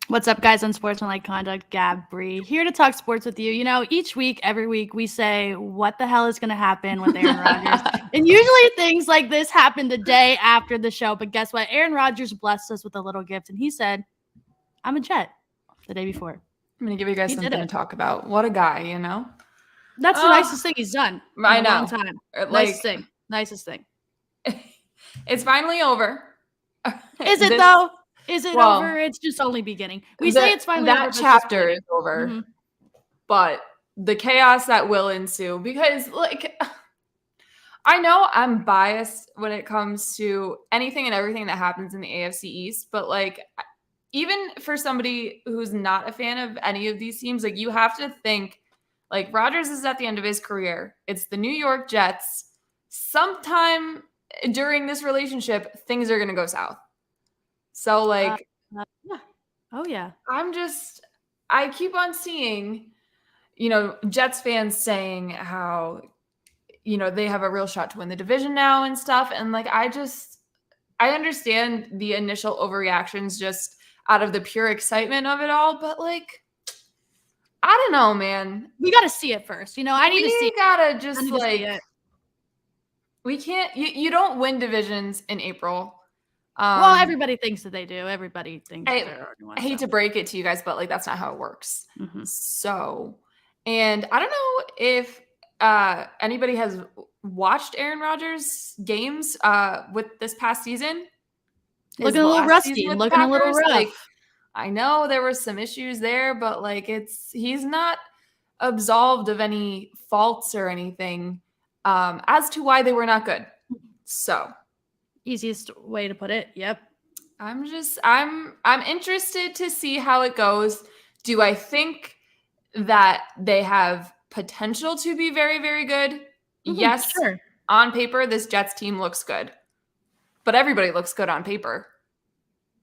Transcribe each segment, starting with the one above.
What's up, guys? Unsportsmanlike conduct, Gabb Bree, here to talk sports with you. You know, each week, every week, we say, what the hell is going to happen with Aaron Rodgers? And usually things like this happen the day after the show. But guess what? Aaron Rodgers blessed us with a little gift, and he said, I'm a Jet the day before. I'm going to give you guys something to talk about. What a guy, you know? That's the nicest thing he's done in a long time. Nicest thing. It's finally over. Is it, though? Is it over? It's just only beginning. We say it's finally over. That chapter is over. Mm-hmm. But the chaos that will ensue, because, like, I know I'm biased when it comes to anything and everything that happens in the AFC East, but, like, even for somebody who's not a fan of any of these teams, like, you have to think, like, Rodgers is at the end of his career. It's the New York Jets. Sometime during this relationship, things are going to go south. So, like, yeah. Oh, yeah. I keep on seeing, you know, Jets fans saying how, you know, they have a real shot to win the division now and stuff. And, like, I understand the initial overreactions just out of the pure excitement of it all. But, like, I don't know, man. We got to see it first. You know, I need to see it. We got to just, like, we can't, you don't win divisions in April. Well, everybody thinks that they do. Everybody thinks I hate to break it to you guys, but, like, that's not how it works. Mm-hmm. So, and I don't know if anybody has watched Aaron Rodgers games with this past season. Looking a little rusty, looking a little rough. Like, I know there were some issues there, but, like, he's not absolved of any faults or anything as to why they were not good. So. Easiest way to put it. Yep. I'm interested to see how it goes. Do I think that they have potential to be very, very good? Mm-hmm, yes. Sure. On paper, this Jets team looks good. But everybody looks good on paper.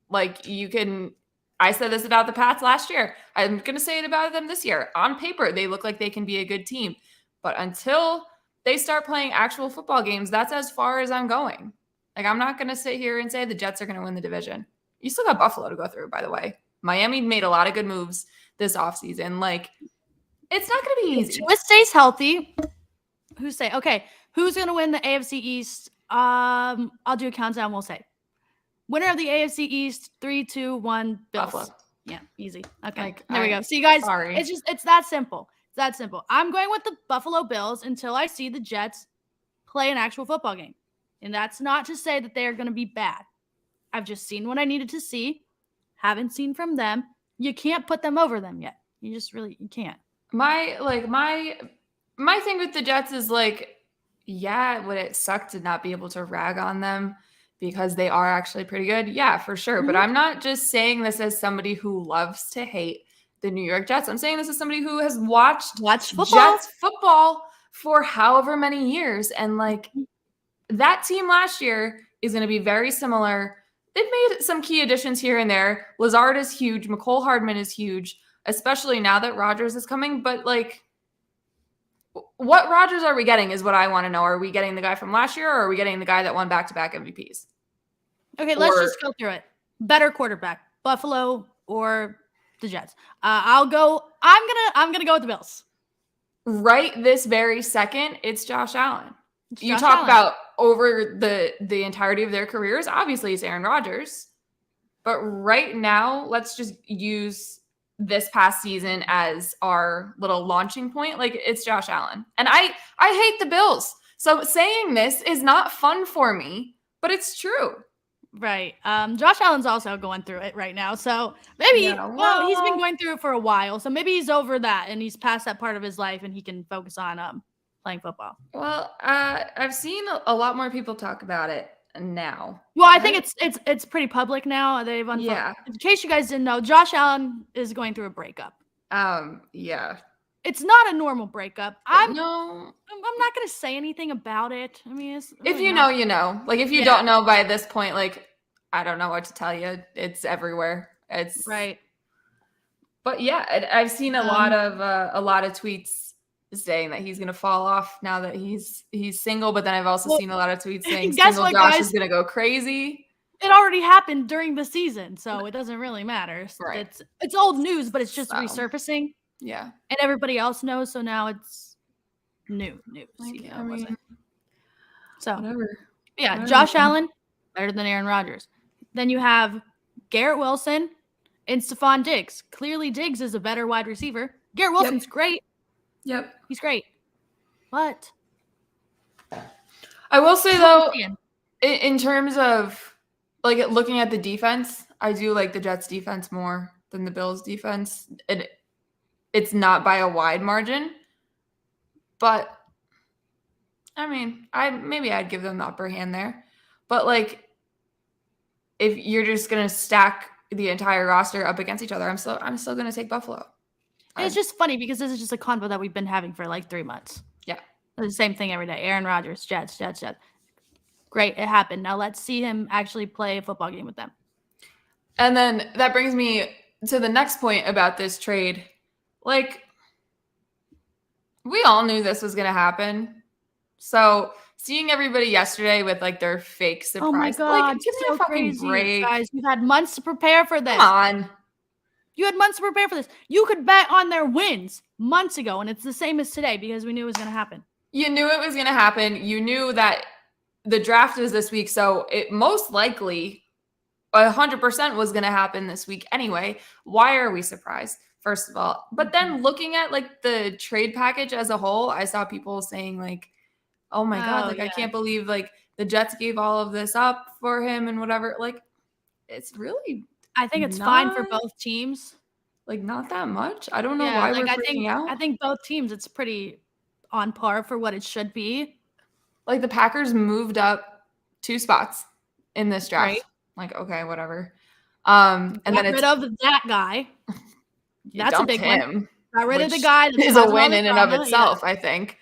Like, I said this about the Pats last year. I'm going to say it about them this year. On paper, they look like they can be a good team. But until they start playing actual football games, that's as far as I'm going. Like, I'm not going to sit here and say the Jets are going to win the division. You still got Buffalo to go through, by the way. Miami made a lot of good moves this offseason. Like, it's not going to be easy. Tua stays healthy. Who's going to win the AFC East? I'll do a countdown. We'll say winner of the AFC East, 3, 2, 1, Bills. Buffalo. Yeah, easy. Okay, there we go. See, guys, it's that simple. It's that simple. I'm going with the Buffalo Bills until I see the Jets play an actual football game. And that's not to say that they are going to be bad. I've just seen what I needed to see. Haven't seen from them. You can't put them over them yet. You can't. My thing with the Jets is, like, yeah, would it suck to not be able to rag on them because they are actually pretty good? Yeah, for sure. Mm-hmm. But I'm not just saying this as somebody who loves to hate the New York Jets. I'm saying this as somebody who has watched football. Jets football for however many years. And, like, that team last year is going to be very similar. They've made some key additions here and there. Lazard is huge. McCole Hardman is huge, especially now that Rodgers is coming. But, like, what Rodgers are we getting is what I want to know. Are we getting the guy from last year, or are we getting the guy that won back-to-back MVPs? Okay, let's just go through it. Better quarterback, Buffalo or the Jets? I'm gonna go with the Bills. Right this very second, it's Josh Allen. You talk about over the entirety of their careers. Obviously, it's Aaron Rodgers. But right now, let's just use this past season as our little launching point. Like, it's Josh Allen. And I hate the Bills. So saying this is not fun for me, but it's true. Right. Josh Allen's also going through it right now. So maybe, he's been going through it for a while. So maybe he's over that and he's past that part of his life and he can focus on playing football. Well, I've seen a lot more people talk about it now. Well, I think it's pretty public now. They've unfolded. In case you guys didn't know, Josh Allen is going through a breakup. Yeah. It's not a normal breakup. I'm not going to say anything about it. I mean, if you know, you know. Like, if you don't know by this point, like, I don't know what to tell you. It's everywhere. It's right. But yeah, I've seen a lot of tweets saying that he's going to fall off now that he's single, but then I've also seen a lot of tweets saying single Josh is going to go crazy. it already happened during the season, so it doesn't really matter. Right. It's old news, but it's just resurfacing. Yeah. And everybody else knows, so now it's new news. Like, I mean, so whatever. Yeah, whatever. Josh Allen, better than Aaron Rodgers. Then you have Garrett Wilson and Stephon Diggs. Clearly, Diggs is a better wide receiver. Garrett Wilson's great. Yep. He's great. But I will say, though, in terms of like looking at the defense, I do like the Jets defense more than the Bills defense. It's not by a wide margin, but I mean, I'd give them the upper hand there. But like, if you're just gonna stack the entire roster up against each other, I'm still gonna take Buffalo. It's just funny because this is just a convo that we've been having for like 3 months. Yeah, the same thing every day. Aaron Rodgers, Jets. Great, it happened. Now let's see him actually play a football game with them. And then that brings me to the next point about this trade. Like, we all knew this was gonna happen. So seeing everybody yesterday with like their fake surprise, oh my God, like, give me a fucking break, guys. You've had months to prepare for this. Come on, you had months to prepare for this. You could bet on their wins months ago, and it's the same as today because we knew it was gonna happen. You knew it was gonna happen. You knew that the draft is this week, so it most likely 100% was gonna happen this week anyway. Why are we surprised? First of all, but then looking at like the trade package as a whole, I saw people saying like, oh my God, like, I can't believe like the Jets gave all of this up for him and whatever. Like, it's really, I think it's fine for both teams. Like, not that much. I don't know why we're freaking out. I think both teams, it's pretty on par for what it should be. Like, the Packers moved up 2 spots in this draft. Right. Like, okay, whatever. And then rid of that guy. That's a big one. Got rid of the guy. That is a win in and of itself, I think.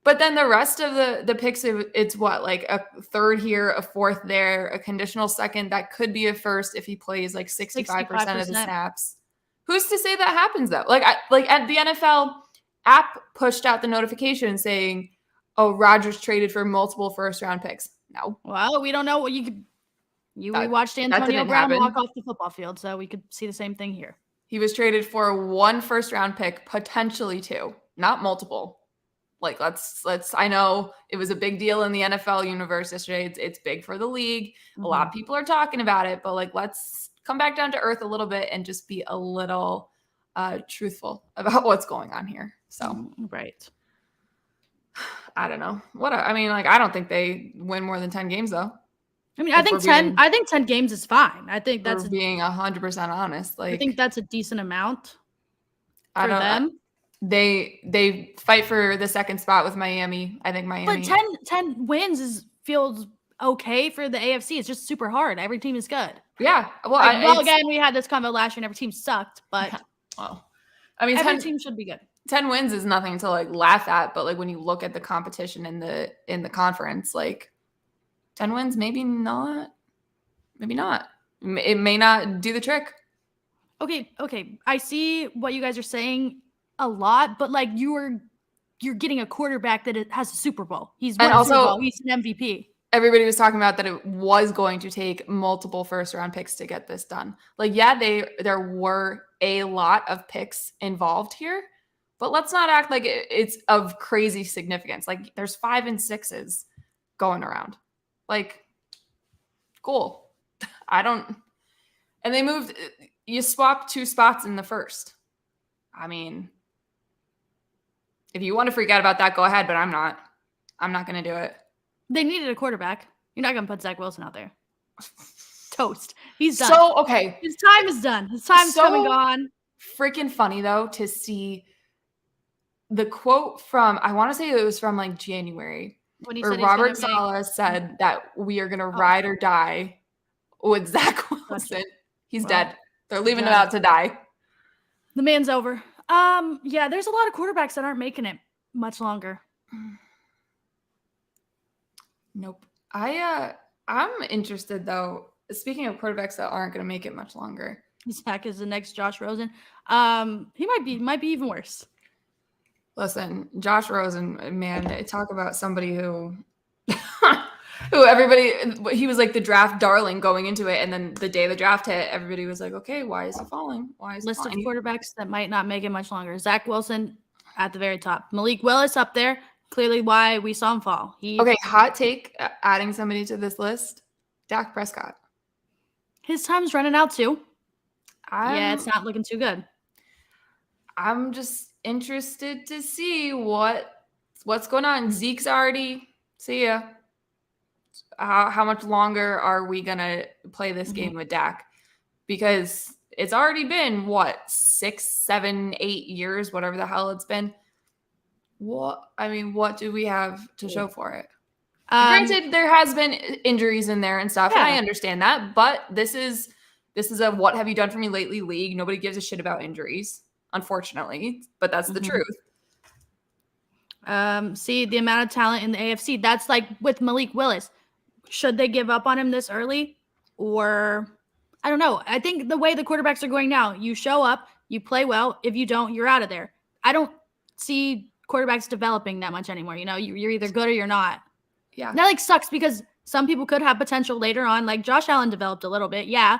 But then the rest of the picks, it's what, like a third here, a fourth there, a conditional second that could be a first if he plays like 65% of the snaps. Who's to say that happens though? Like at the NFL app pushed out the notification saying, "Oh, Rodgers traded for multiple first-round picks." No. Well, we don't know what we watched Antonio Brown walk off the football field, so we could see the same thing here. He was traded for 1 first-round pick, potentially 2, not multiple. Like, let's. I know it was a big deal in the NFL universe yesterday. It's big for the league. A lot of people are talking about it, but like, let's come back down to earth a little bit and just be a little truthful about what's going on here. So, right. I don't know. I mean, like, I don't think they win more than 10 games though. I mean, I think 10 games is fine. I think that's being 100% honest. Like, I think that's a decent amount for them. They fight for the second spot with Miami. I think Miami. But 10 wins feels okay for the AFC. It's just super hard. Every team is good. Yeah. Well, again, we had this comment last year and every team sucked, but well, I mean, every team should be good. 10 wins is nothing to like laugh at, but like when you look at the competition in the conference, like 10 wins, maybe not. It may not do the trick. Okay. I see what you guys are saying a lot, but like you're getting a quarterback that has a Super Bowl. He's won a Super Bowl. He's an MVP. Everybody was talking about that it was going to take multiple first-round picks to get this done. Like, yeah, there were a lot of picks involved here, but let's not act like it's of crazy significance. Like, there's 5 and 6s going around. Like, cool. And they moved. You swapped 2 spots in the first. I mean, if you want to freak out about that, go ahead, but I'm not. I'm not going to do it. They needed a quarterback. You're not going to put Zach Wilson out there. Toast. He's done. So, okay. His time is done. His time's come and gone. Freaking funny, though, to see the quote from, I want to say it was from like January, where Robert Saleh said that we are going to ride or die with Zach Wilson. He's dead. They're leaving him out to die. The man's over. Yeah, there's a lot of quarterbacks that aren't making it much longer. Nope. I'm interested though. Speaking of quarterbacks that aren't going to make it much longer, Zach is the next Josh Rosen. He might be even worse. Listen, Josh Rosen, man, talk about somebody who Who he was like the draft darling going into it, and then the day the draft hit, everybody was like, okay, why is he falling? Why is List he of quarterbacks that might not make it much longer. Zach Wilson at the very top. Malik Willis up there. Clearly why we saw him fall. Okay, hot take, adding somebody to this list, Dak Prescott. His time's running out too. Yeah, it's not looking too good. I'm just interested to see what's going on. Zeke's already, see ya. How much longer are we going to play this game with Dak? Because it's already been, 6, 7, 8 years, whatever the hell it's been. What do we have to show for it? Granted, there has been injuries in there and stuff, and I understand that, but this is a what have you done for me lately league. Nobody gives a shit about injuries, unfortunately, but that's the truth. See the amount of talent in the AFC. That's like with Malik Willis. Should they give up on him this early? Or I don't know. I think the way the quarterbacks are going now, you show up, you play well. If you don't, you're out of there. I don't see quarterbacks developing that much anymore. You know, you're either good or you're not. Yeah. That like sucks because some people could have potential later on. Like Josh Allen developed a little bit. Yeah.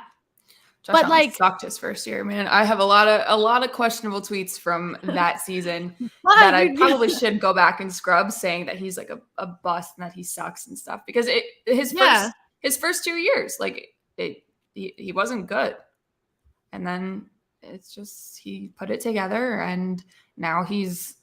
Josh Allen like sucked his first year, man. I have a lot of questionable tweets from that season that I probably should go back and scrub, saying that he's like a bust and that he sucks and stuff, because his first 2 years, like he wasn't good, and then it's just he put it together, and now he's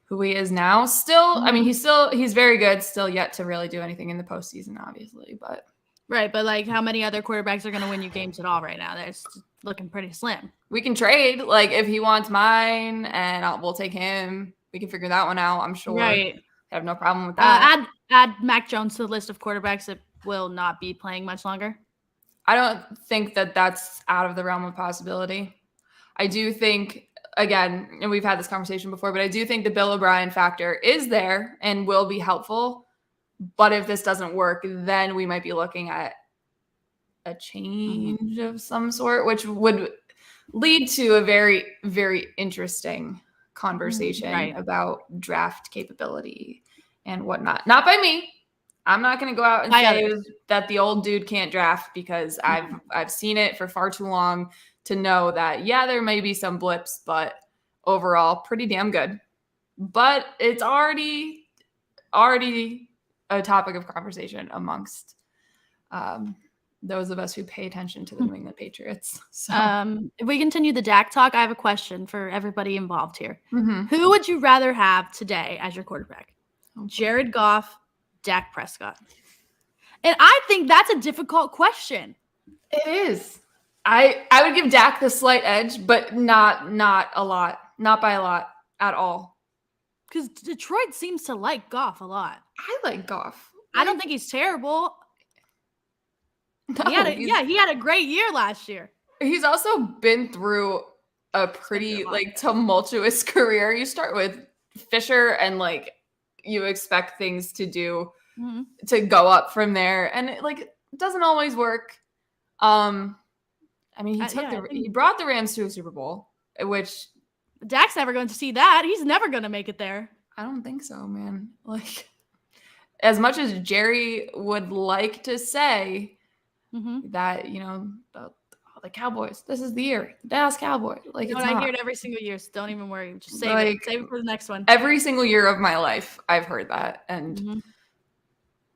who he is now. Still, I mean, he's very good. Still yet to really do anything in the postseason, obviously, but. Right, but like how many other quarterbacks are going to win you games at all right now? That's looking pretty slim. We can trade. Like if he wants mine and we'll take him, we can figure that one out, I'm sure. Right. I have no problem with that. Add Mac Jones to the list of quarterbacks that will not be playing much longer. I don't think that that's out of the realm of possibility. I do think, again, and we've had this conversation before, but I do think the Bill O'Brien factor is there and will be helpful. But if this doesn't work, then we might be looking at a change of some sort, which would lead to a very, very interesting conversation about draft capability and whatnot. Not by me. I'm not going to go out and say that the old dude can't draft, because I've seen it for far too long to know that, yeah, there may be some blips, but overall pretty damn good. But it's already a topic of conversation amongst those of us who pay attention to the New England Patriots. So. If we continue the Dak talk, I have a question for everybody involved here. Who would you rather have today as your quarterback? Jared Goff, Dak Prescott? And I think that's a difficult question. It is. I would give Dak the slight edge, but not a lot. Not by a lot at all. Because Detroit seems to like Goff a lot. I like Goff. I don't think he's terrible. No, he had a great year last year. He's also been through a pretty tumultuous career. You start with Fisher and you expect things to go up from there, and it doesn't always work. I mean, he brought the Rams to a Super Bowl, which Dak's never going to see that. He's never going to make it there. I don't think so, man. As much as Jerry would like to say that, the Cowboys, this is the year, the Dallas Cowboys. I hear it every single year, so don't even worry. Just save it. Save it for the next one. Every single year of my life, I've heard that. And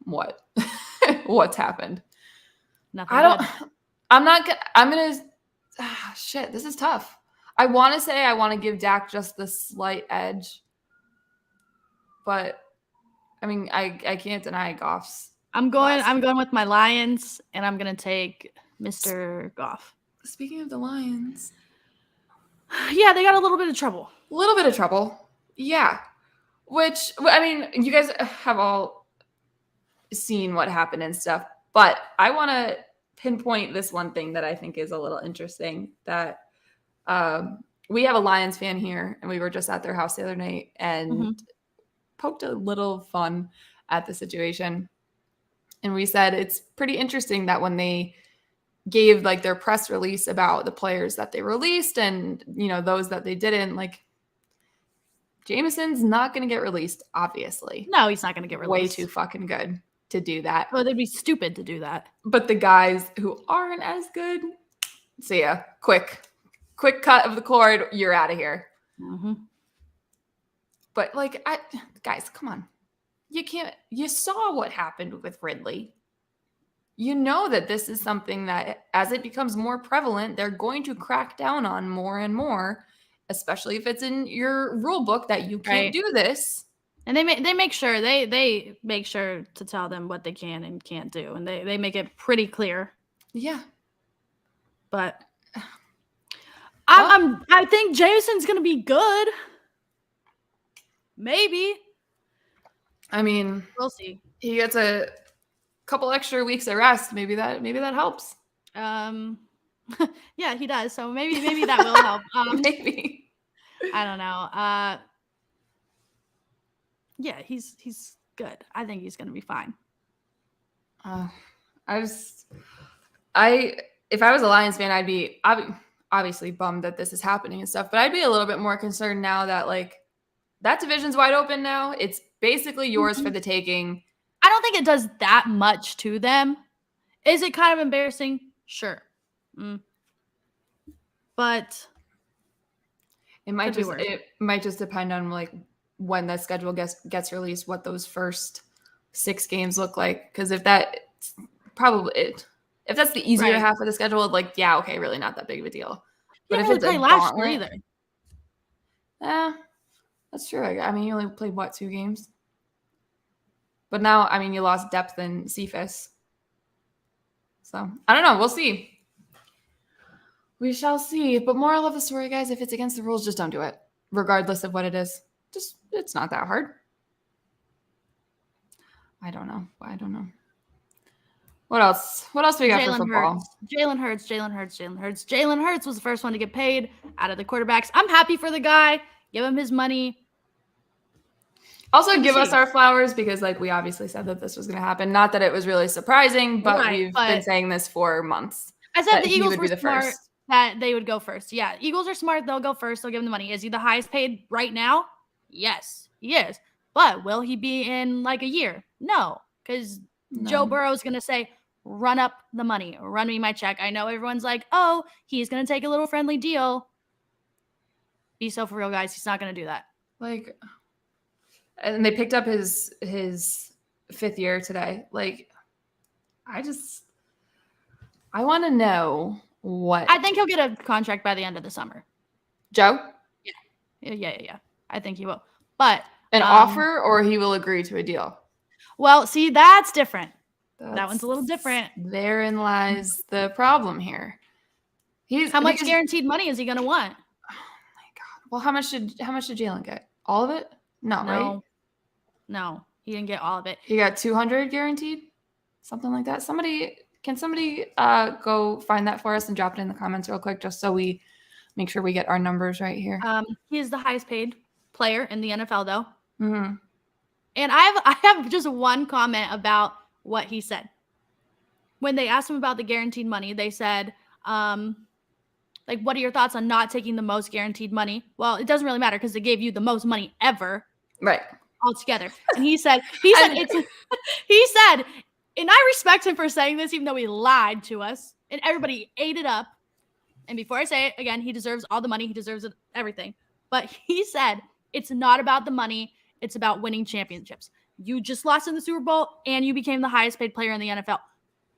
what's happened? Nothing. Shit, this is tough. I want to say I want to give Dak just the slight edge, but I mean, I can't deny Goff's. I'm going with my Lions, and I'm going to take Mr. Goff. Speaking of the Lions. Yeah, they got a little bit of trouble. A little bit of trouble. Yeah. Which, I mean, you guys have all seen what happened and stuff, but I want to pinpoint this one thing that I think is a little interesting, that we have a Lions fan here, and we were just at their house the other night and poked a little fun at the situation. And we said it's pretty interesting that when they gave their press release about the players that they released and, those that they didn't, Jameson's not going to get released, obviously. No, he's not going to get released. Way too fucking good. to do that. Oh, they'd be stupid to do that. But the guys who aren't as good, see ya. Quick cut of the cord. You're out of here. Mm-hmm. But like, guys, come on. You saw what happened with Ridley. You know that this is something that as it becomes more prevalent, they're going to crack down on more and more, especially if it's in your rule book that you can't do this. And they make sure they make sure to tell them what they can and can't do, and they make it pretty clear. Yeah, but I think Jason's gonna be good. Maybe. I mean, we'll see. He gets a couple extra weeks of rest. Maybe that helps. Yeah, he does. So maybe that will help. Maybe. I don't know. Yeah, he's good. I think he's gonna be fine. If I was a Lions fan, I'd be obviously bummed that this is happening and stuff, but I'd be a little bit more concerned now that like that division's wide open now. It's basically yours for the taking. I don't think it does that much to them. Is it kind of embarrassing? Sure. But it might just depend on like when the schedule gets released, what those first 6 games look like. Because if that's the easier half of the schedule, like, yeah, okay, really not that big of a deal. But if it's last year either. That's true. I mean, you only played 2 games? But now, I mean, you lost depth in Cephas. So, I don't know. We'll see. We shall see. But moral of the story, guys, if it's against the rules, just don't do it. Regardless of what it is. It's not that hard. I don't know. What else? What else do we got for football? Jalen Hurts. Jalen Hurts was the first one to get paid out of the quarterbacks. I'm happy for the guy. Give him his money. Also, give us our flowers because, like, we obviously said that this was going to happen. Not that it was really surprising, but we've been saying this for months. I said the Eagles were smart that they would go first. Yeah, Eagles are smart. They'll go first. They'll give him the money. Is he the highest paid right now? Yes, he is. But will he be in like a year? No, because Joe Burrow is going to say, run up the money. Run me my check. I know everyone's like, oh, he's going to take a little friendly deal. Be so for real, guys. He's not going to do that. Like, and they picked up his 5th year today. Like, I want to know what. I think he'll get a contract by the end of the summer. Joe? Yeah. I think he will. But an offer, or he will agree to a deal? Well, see, that's different. That one's a little different. Therein lies the problem here. How much guaranteed money is he going to want? Oh my God. Well, how much did Jalen get? All of it? No, right? No, he didn't get all of it. He got 200 guaranteed? Something like that. Can somebody go find that for us and drop it in the comments real quick, just so we make sure we get our numbers right here. He is the highest paid player in the NFL, though. Mm-hmm. And I have just one comment about what he said. When they asked him about the guaranteed money, they said, like, what are your thoughts on not taking the most guaranteed money? Well, it doesn't really matter because they gave you the most money ever. Right. Altogether. And he said, and I respect him for saying this, even though he lied to us and everybody ate it up. And before I say it again, he deserves all the money. He deserves everything. But he said, it's not about the money. It's about winning championships. You just lost in the Super Bowl and you became the highest paid player in the NFL.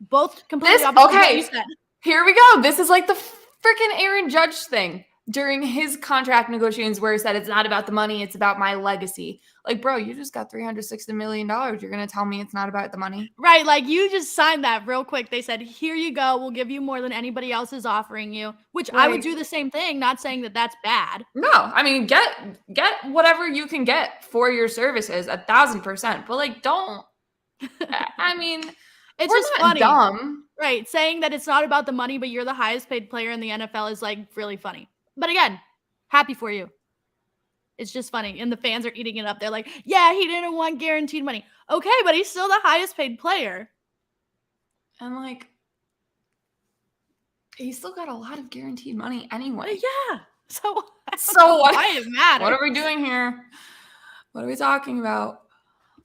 Both completely opposite of what you said. Here we go. This is like the freaking Aaron Judge thing during his contract negotiations where he said it's not about the money, it's about my legacy. Like, bro, you just got $360 million. You're going to tell me it's not about the money? Right. Like, you just signed that real quick. They said, here you go. We'll give you more than anybody else is offering you, which I would do the same thing. Not saying that that's bad. No, I mean, get whatever you can get for your services, 1,000%. But like, don't, I mean, it's just funny. Dumb. Right. Saying that it's not about the money, but you're the highest paid player in the NFL is like really funny. But again, happy for you. It's just funny. And the fans are eating it up. They're like, yeah, he didn't want guaranteed money. Okay, but he's still the highest paid player. And like, he still got a lot of guaranteed money anyway. Yeah. So what? Why it matters? What are we doing here? What are we talking about?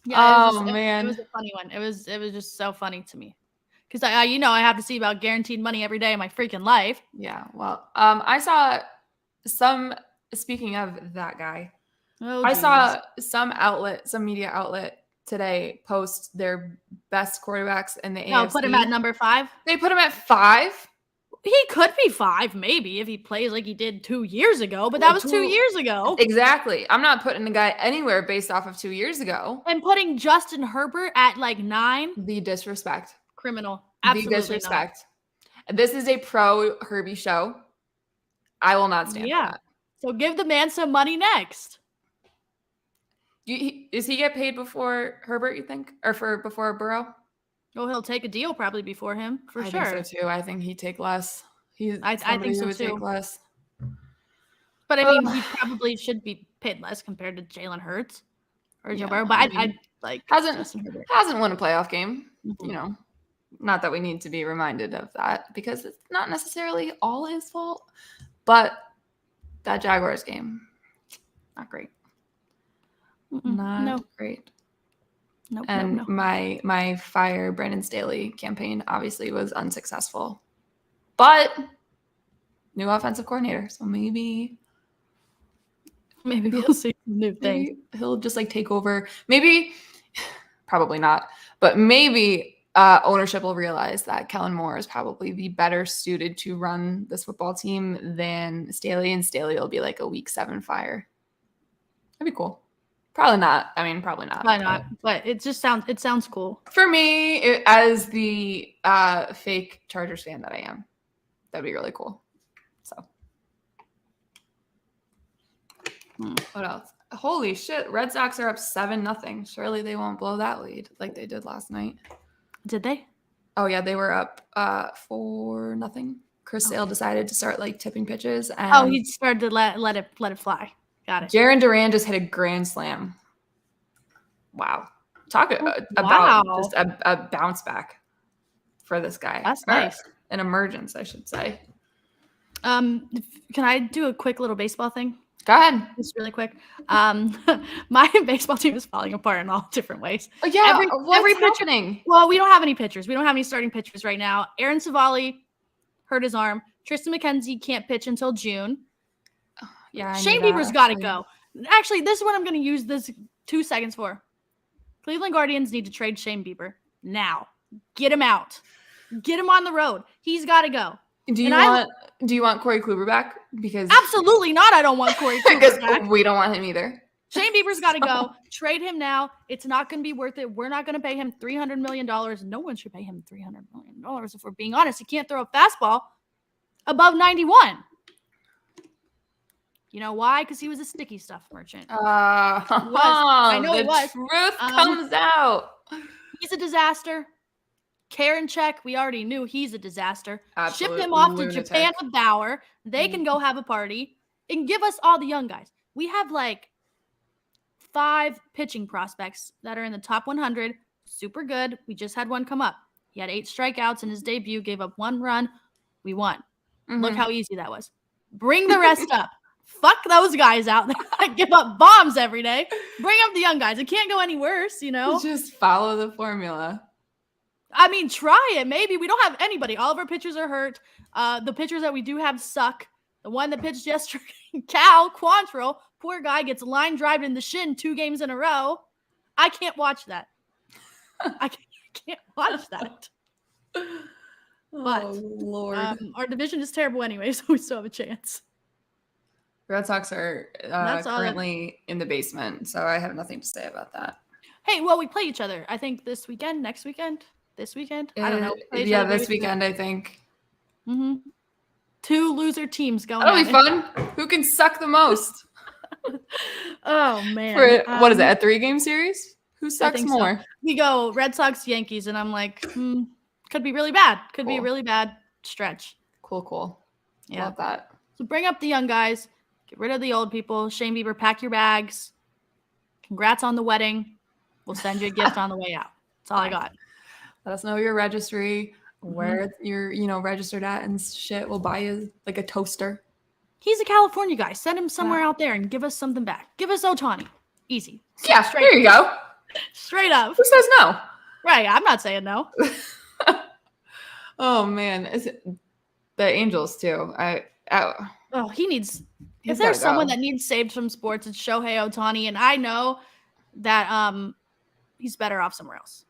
Yeah, man. It was a funny one. It was just so funny to me. Because I have to see about guaranteed money every day of my freaking life. Yeah. Well, I saw speaking of that guy, I saw some media outlet today post their best quarterbacks in the AFC. Put him at number 5. They put him at 5. He could be 5, maybe, if he plays like he did 2 years ago, but that was 2 years ago. Exactly. I'm not putting the guy anywhere based off of 2 years ago. And putting Justin Herbert at like 9. The disrespect. Criminal. Absolutely the disrespect. Not. This is a pro Herbie show. I will not stand for that. So give the man some money next. Does he get paid before Herbert, you think? Or before Burrow? Oh, he'll take a deal probably before him, for sure. I think so, too. I think he'd take less. I think so, too. Take less. But, I mean, he probably should be paid less compared to Jalen Hurts or Joe Burrow. But I like hasn't won a playoff game, mm-hmm. you know. Not that we need to be reminded of that because it's not necessarily all his fault. But that Jaguars game, not great. Not great. Nope, and my fire Brandon Staley campaign obviously was unsuccessful. But new offensive coordinator, so maybe we'll see new things. He'll just like take over. Maybe, probably not, but maybe ownership will realize that Kellen Moore is probably the better suited to run this football team than Staley, and Staley will be like a week 7 fire. That'd be cool. Probably not. I mean, probably not. Probably not. But it sounds cool. For me, as the fake Chargers fan that I am, that'd be really cool. So, what else? Holy shit! Red Sox are up 7-0. Surely they won't blow that lead like they did last night. Did they? Oh yeah, they were up 4-0. Chris Sale decided to start like tipping pitches. And he started to let it fly. Got it. Jaron Duran just hit a grand slam. Wow. Talk about just a bounce back for this guy. That's nice. An emergence, I should say. Can I do a quick little baseball thing? Go ahead. Just really quick. My baseball team is falling apart in all different ways. Oh, yeah. Every happening? Well, we don't have any pitchers. We don't have any starting pitchers right now. Aaron Savali hurt his arm. Tristan McKenzie can't pitch until June. Yeah, Shane Bieber's got to go. Actually, this is what I'm going to use this 2 seconds for. Cleveland Guardians need to trade Shane Bieber now. Get him out. Get him on the road. He's got to go. Do you want Corey Kluber back? Because absolutely not. I don't want Corey Kluber back. We don't want him either. Shane Bieber's got to go. Trade him now. It's not going to be worth it. We're not going to pay him $300 million. No one should pay him $300 million if we're being honest. He can't throw a fastball above 91. You know why? Because he was a sticky stuff merchant. I know it was. Truth comes out. He's a disaster. Karen check. We already knew he's a disaster. Absolute Ship him off lunatic. to Japan with Bauer. They can go have a party and give us all the young guys. We have like 5 pitching prospects that are in the top 100. Super good. We just had one come up. He had 8 strikeouts in his debut, gave up 1 run. We won. Mm-hmm. Look how easy that was. Bring the rest up. Fuck those guys out there that give up bombs every day. Bring up the young guys. It can't go any worse, you know? Just follow the formula. I mean, try it. Maybe. We don't have anybody. All of our pitchers are hurt. The pitchers that we do have suck. The one that pitched yesterday, Cal Quantrill, poor guy, gets line drive in the shin 2 games in a row. I can't watch that. I can't watch that. But, Lord. Our division is terrible anyway, so we still have a chance. Red Sox are currently in the basement, so I have nothing to say about that. Hey, well, we play each other. I think this weekend, next weekend, this weekend. I don't know. Yeah, this weekend, I think. Mm-hmm. 2 loser teams going. That'll be fun. Who can suck the most? Oh, man. What is it, a 3-game series? Who sucks more? So. We go Red Sox, Yankees, and I'm like, could be really bad. Could be a really bad stretch. Cool. Yeah. Love that. So bring up the young guys. Get rid of the old people. Shane Bieber, pack your bags. Congrats on the wedding. We'll send you a gift on the way out. That's all I got. Let us know your registry, where you're registered at and shit. We'll buy you like a toaster. He's a California guy. Send him somewhere out there and give us something back. Give us Ohtani. Easy. Yeah, there you go. Straight up. Who says no? Right. I'm not saying no. Oh man, is it the Angels too? He needs. If there's someone that needs saved from sports, it's Shohei Ohtani, and I know that he's better off somewhere else.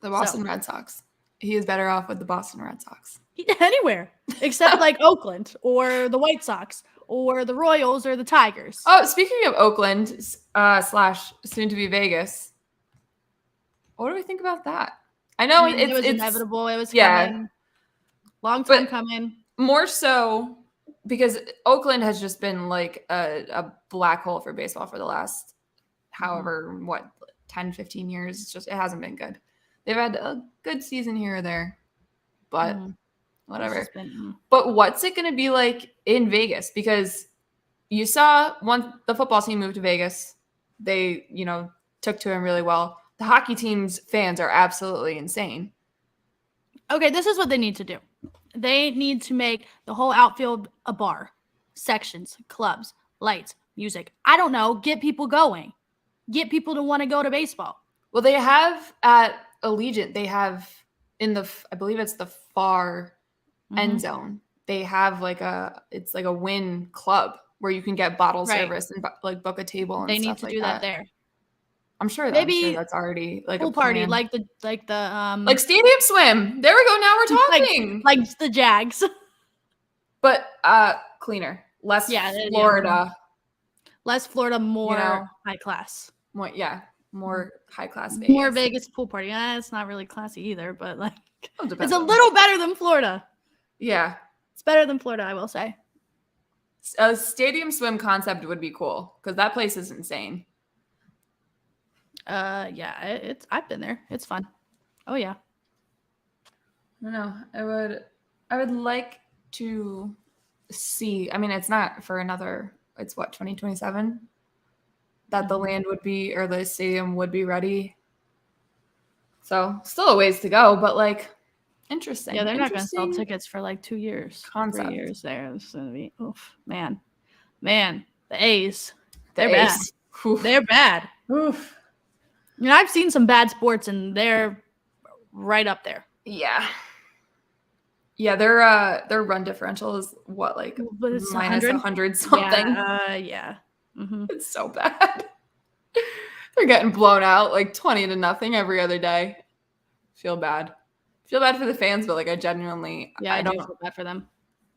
The Boston Red Sox. He is better off with the Boston Red Sox. Anywhere except like Oakland or the White Sox or the Royals or the Tigers. Oh, speaking of Oakland / soon to be Vegas, what do we think about that? I know it was inevitable. It was coming. Long time coming. More so because Oakland has just been like a black hole for baseball for the last 10, 15 years. It hasn't been good. They've had a good season here or there, but whatever. But what's it going to be like in Vegas? Because you saw the football team moved to Vegas. They, took to him really well. The hockey team's fans are absolutely insane. Okay, this is what they need to do. They need to make the whole outfield a bar, sections, clubs, lights, music. I don't know. Get people going. Get people to want to go to baseball. Well, they have at Allegiant, they have I believe it's the far end zone. They have it's like a win club where you can get bottle service and like book a table and they stuff need to like do that there. I'm sure that's already like pool a party, plan. like stadium swim. There we go. Now we're talking. Like the Jags. But cleaner, less Florida. Less Florida, more high class. More high class Vegas. More Vegas pool party. It's not really classy either, but it's a little better than Florida. Yeah. It's better than Florida, I will say. A stadium swim concept would be cool because that place is insane. I've been there. It's fun. Oh yeah. No, I would like to see. I mean, it's not for another. It's 2027 that the land would be or the stadium would be ready. So still a ways to go, but interesting. Yeah, they're not going to sell tickets for 2 years, concept. 3 years there. It's going to be man. The A's. They're bad. They're bad. Oof. I've seen some bad sports, and they're right up there. Yeah. Yeah, their run differential is minus 100 something. Yeah. It's so bad. They're getting blown out 20-0 every other day. Feel bad. Feel bad for the fans, but I genuinely I do feel bad for them.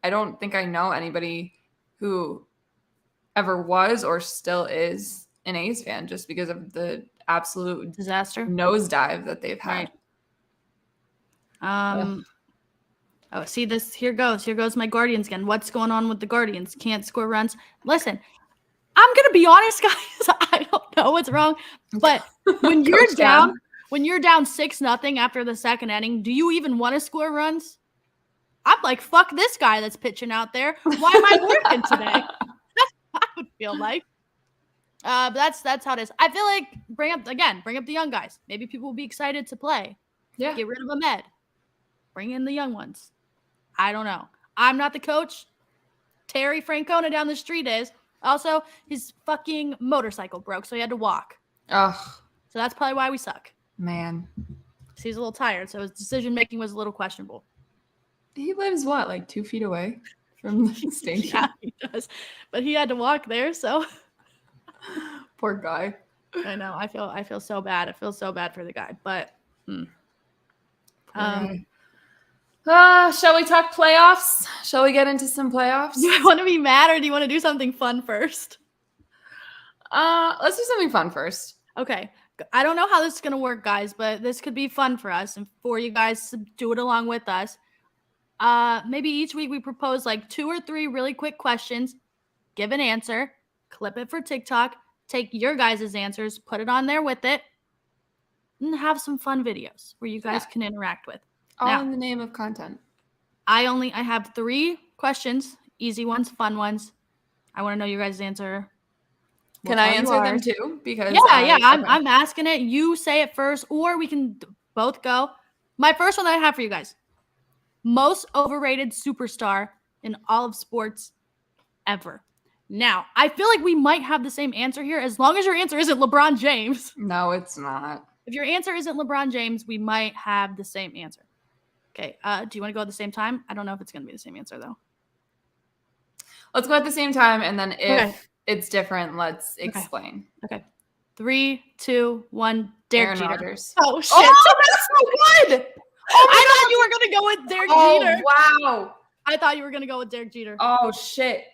I don't think I know anybody who ever was or still is an A's fan just because of the absolute disaster nosedive that they've had. Right. Oh, see this. Here goes my Guardians again. What's going on with the Guardians? Can't score runs. Listen, I'm gonna be honest, guys. I don't know what's wrong, but when you're down 6-0 after the second inning, do you even want to score runs? I'm like, fuck this guy that's pitching out there. Why am I working today? That's what I would feel like. But that's how it is. I feel like bring up the young guys. Maybe people will be excited to play. Yeah. Get rid of Ahmed. Bring in the young ones. I don't know. I'm not the coach. Terry Francona down the street is. Also, his fucking motorcycle broke, so he had to walk. Ugh. So that's probably why we suck. Man. He's a little tired, so his decision-making was a little questionable. He lives 2 feet away from the stadium? Yeah, he does. But he had to walk there, so. Poor guy. I know. I feel so bad. I feel so bad for the guy, but. Shall we talk playoffs? Shall we get into some playoffs? Do you want to be mad or do you want to do something fun first? Let's do something fun first. Okay. I don't know how this is going to work, guys, but this could be fun for us and for you guys to do it along with us. Maybe each week we propose 2 or 3 really quick questions, give an answer, clip it for TikTok, take your guys' answers, put it on there with it, and have some fun videos where you guys can interact with. All in the name of content. I have 3 questions, easy ones, fun ones. I want to know your guys' answer. Can I answer them too? Because I'm asking it. You say it first, or we can both go. My first one that I have for you guys: most overrated superstar in all of sports ever. Now, I feel like we might have the same answer here as long as your answer isn't LeBron James. No, it's not. If your answer isn't LeBron James, we might have the same answer. Okay. Do you want to go at the same time? I don't know if it's going to be the same answer, though. Let's go at the same time, and then if it's different, let's explain. Okay. 3, 2, 1. Derek Jeter. Rodgers. Oh, shit. Oh, that's so good. Oh, I thought you were going to go with Derek Jeter. Wow. I thought you were going to go with Derek Jeter. Oh, shit.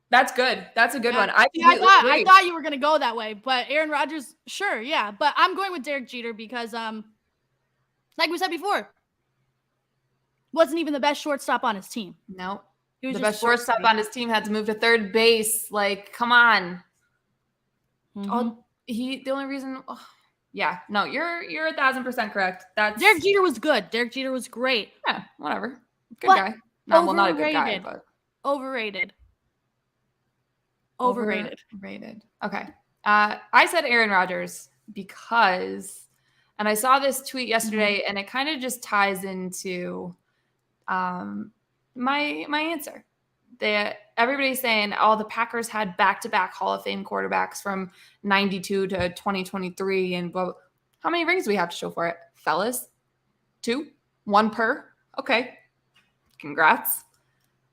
That's good. That's a good one. I thought you were going to go that way, but Aaron Rodgers, sure, yeah. But I'm going with Derek Jeter because, like we said before, wasn't even the best shortstop on his team. No. The best shortstop on his team had to move to third base. Like, come on. Mm-hmm. The only reason, yeah, no, you're 1,000% correct. Derek Jeter was good. Derek Jeter was great. Yeah, whatever. Good guy. No, well, not a good guy, but overrated. Overrated. Okay. I said Aaron Rodgers because, and I saw this tweet yesterday, and it kind of just ties into my answer. Everybody's saying, the Packers had back-to-back Hall of Fame quarterbacks from 92 to 2023, and blah, blah. How many rings do we have to show for it? Fellas? 2? 1 per? Okay. Congrats.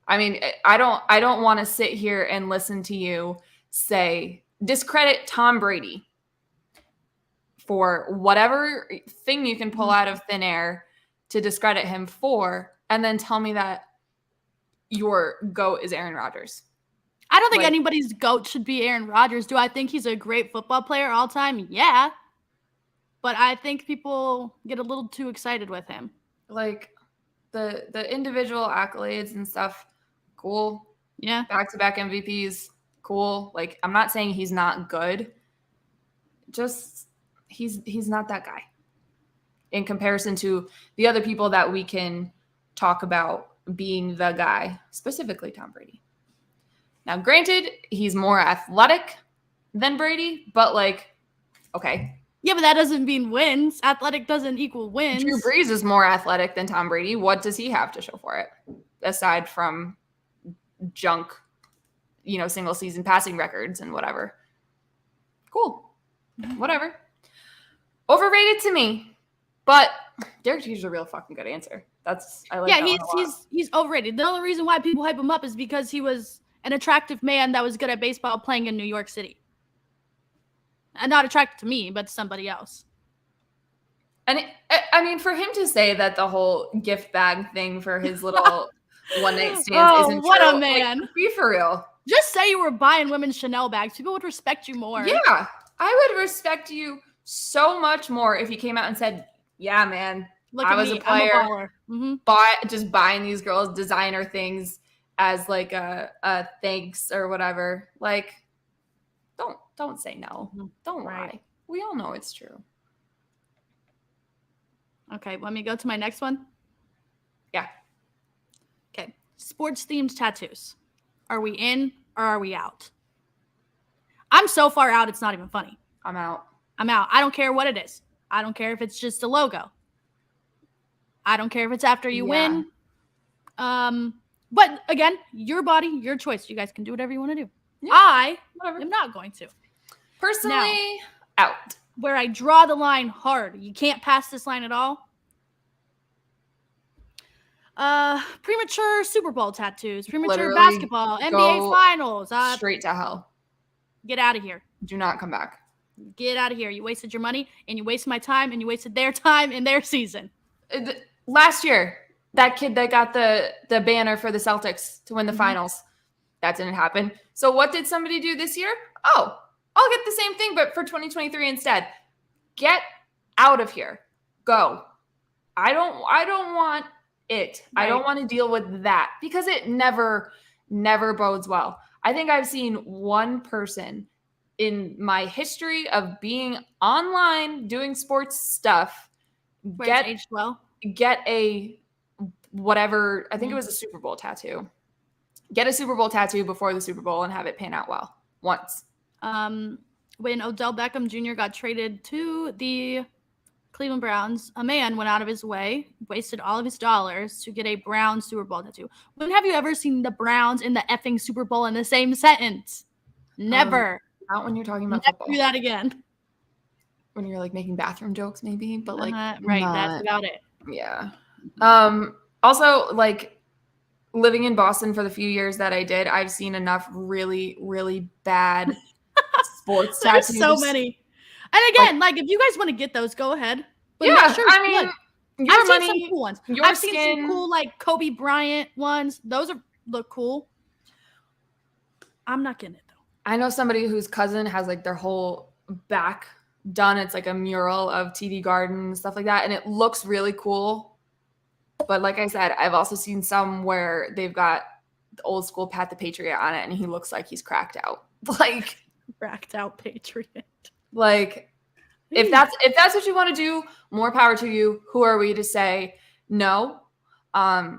I mean, I don't want to sit here and listen to you say, discredit Tom Brady for whatever thing you can pull out of thin air to discredit him for, and then tell me that your GOAT is Aaron Rodgers. I don't think anybody's GOAT should be Aaron Rodgers. Do I think he's a great football player all time? Yeah. But I think people get a little too excited with him. Like the individual accolades and stuff, cool. Yeah. Back-to-back MVPs, cool. Like, I'm not saying he's not good. Just he's not that guy in comparison to the other people that we can talk about being the guy, specifically Tom Brady. Now, granted, he's more athletic than Brady, but okay. Yeah, but that doesn't mean wins. Athletic doesn't equal wins. Drew Brees is more athletic than Tom Brady. What does he have to show for it? Aside from junk, single season passing records and whatever. Cool. Whatever. Overrated to me, but Derek Jeter's a real fucking good answer. He's overrated. The only reason why people hype him up is because he was an attractive man that was good at baseball playing in New York City. And not attracted to me, but to somebody else. And for him to say that the whole gift bag thing for his little one-night stands isn't what true. A man. Be for real. Just say you were buying women's Chanel bags. People would respect you more. Yeah. I would respect you so much more if you came out and said, yeah, man, I was a player. I'm a baller. Just buying these girls designer things as like a thanks or whatever. Like, don't say no. Don't lie. We all know it's true. Okay, let me go to my next one. Yeah. Okay. Sports themed tattoos. Are we in or are we out? I'm so far out, it's not even funny. I'm out. I don't care what it is. I don't care if it's just a logo. I don't care if it's after you win. But again, your body, your choice. You guys can do whatever you want to do. Yeah, I am not going to. Personally, out. Where I draw the line hard. You can't pass this line at all. Premature Super Bowl tattoos. Premature basketball. NBA Finals. Straight to hell. Get out of here. Do not come back. Get out of here. You wasted your money, and you wasted my time, and you wasted their time and their season. Last year, that kid that got the banner for the Celtics to win the finals, that didn't happen. So what did somebody do this year? Oh, I'll get the same thing, but for 2023 instead. Get out of here. Go. I don't want it. Right. I don't want to deal with that because it never bodes well. I think I've seen one person in my history of being online doing sports stuff get a whatever, I think it was a Super Bowl tattoo. Get a Super Bowl tattoo before the Super Bowl and have it pan out well. Once. When Odell Beckham Jr. got traded to the Cleveland Browns, a man went out of his way, wasted all of his dollars to get a Browns Super Bowl tattoo. When have you ever seen the Browns in the effing Super Bowl in the same sentence? Never. Not when you're talking about Never football. do that again. When you're like making bathroom jokes, maybe, but like right, that's about it. Yeah. Also, like living in Boston for the few years that I did, I've seen enough really, really bad sports tattoos. There's so many. And again, like if you guys want to get those, go ahead. But yeah, make sure I mean, I've seen some cool ones. I've seen some cool like Kobe Bryant ones. Those look cool. I'm not getting it though. I know somebody whose cousin has like their whole back done. It's like a mural of TD Garden, stuff like that, and it looks really cool. But like I said, I've also seen some where they've got the old school Pat the Patriot on it, and he looks like he's cracked out. Like cracked out Patriot. Like if that's what you want to do, more power to you. Who are we to say no? But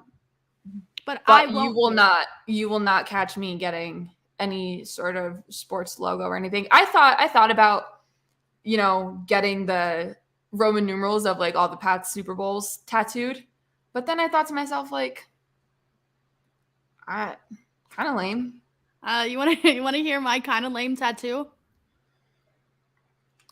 you will not catch me getting any sort of sports logo or anything. I thought about, getting the Roman numerals of like all the Pats Super Bowls tattooed. But then I thought to myself, like, kind of lame. You want to hear my kind of lame tattoo?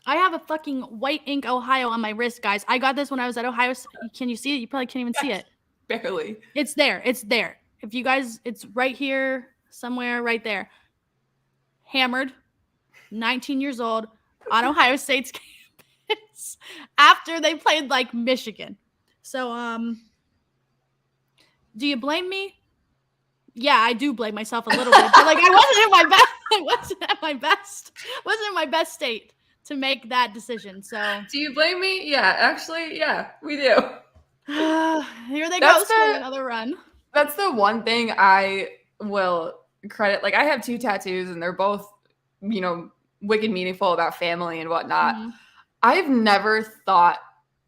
I have a fucking white ink Ohio on my wrist, guys. I got this when I was at Ohio. Can you see it? You probably can't even see it. Barely. It's there. It's there. If you guys, it's right here, somewhere right there. Hammered, 19 years old, on Ohio State's campus after they played like Michigan. So, do you blame me? Yeah, I do blame myself a little bit. But like, I wasn't in my best. I wasn't at my best. Wasn't in my best state to make that decision. So, do you blame me? Yeah, actually, yeah, we do. Here they go for another run. That's the one thing I will credit. Like, I have 2 tattoos, and they're both, wicked meaningful about family and whatnot. Mm-hmm. I've never thought,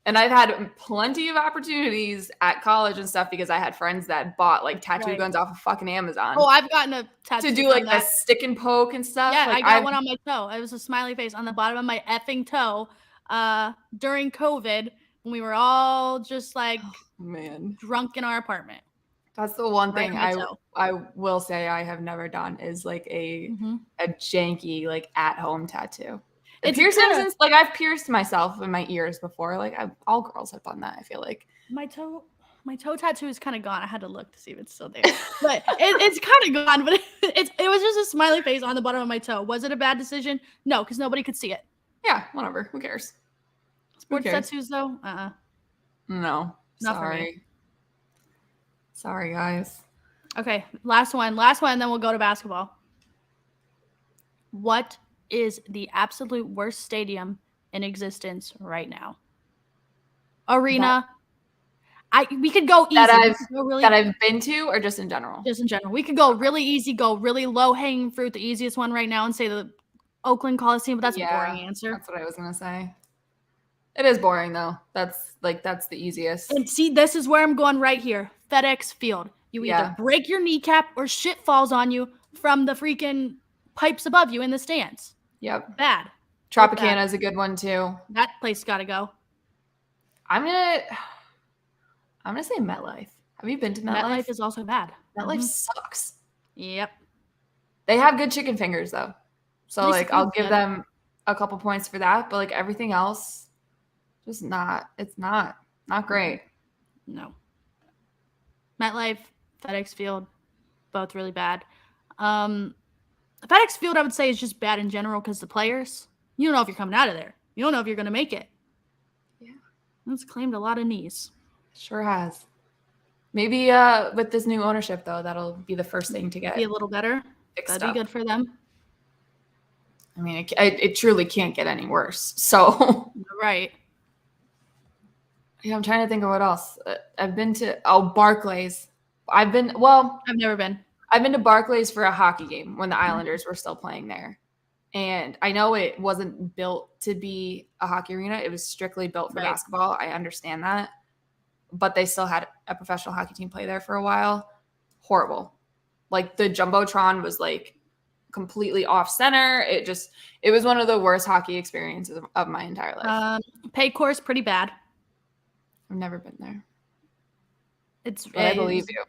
and I've had plenty of opportunities at college and stuff because I had friends that bought like tattoo guns off of fucking Amazon. Oh, I've gotten a tattoo to do like the stick and poke and stuff. Yeah, like, I got one on my toe. It was a smiley face on the bottom of my effing toe during COVID when we were all just like drunk in our apartment. That's the one thing I will say I have never done is like a janky like at home tattoo. Piercings, like I've pierced myself in my ears before. Like all girls have done that. I feel like my toe tattoo is kind of gone. I had to look to see if it's still there, but it's kind of gone. But it was just a smiley face on the bottom of my toe. Was it a bad decision? No, because nobody could see it. Yeah, whatever. Who cares? Sports tattoos though? No. Not for me. Sorry, guys. Okay, last one, and then we'll go to basketball. What is the absolute worst stadium in existence right now? Arena. We could go easy. That I've been to, or just in general? Just in general. We could go really easy, go really low hanging fruit, the easiest one right now, and say the Oakland Coliseum, but that's a boring answer. That's what I was gonna say. It is boring though. That's the easiest. And see, this is where I'm going right here. FedEx Field. You either break your kneecap or shit falls on you from the freaking pipes above you in the stands. Yep. Bad. Tropicana is a good one too. That place got to go. I'm gonna say MetLife. Have you been to MetLife? MetLife is also bad. MetLife sucks. Yep. They have good chicken fingers though. So like I'll give them a couple points for that, but like everything else just not great. No. MetLife, FedEx Field, both really bad. FedEx Field, I would say, is just bad in general because the players, you don't know if you're coming out of there. You don't know if you're going to make it. Yeah. It's claimed a lot of knees. Sure has. Maybe with this new ownership, though, that'll be the first thing to get be a little better. That'd be good for them. I mean, it truly can't get any worse. So right. Yeah, I'm trying to think of what else. I've been to Barclays. I've never been. I've been to Barclays for a hockey game when the Islanders were still playing there. And I know it wasn't built to be a hockey arena. It was strictly built for basketball. I understand that. But they still had a professional hockey team play there for a while. Horrible. Like the Jumbotron was like completely off center. It was one of the worst hockey experiences of my entire life. Paycor is pretty bad. I've never been there. I believe you.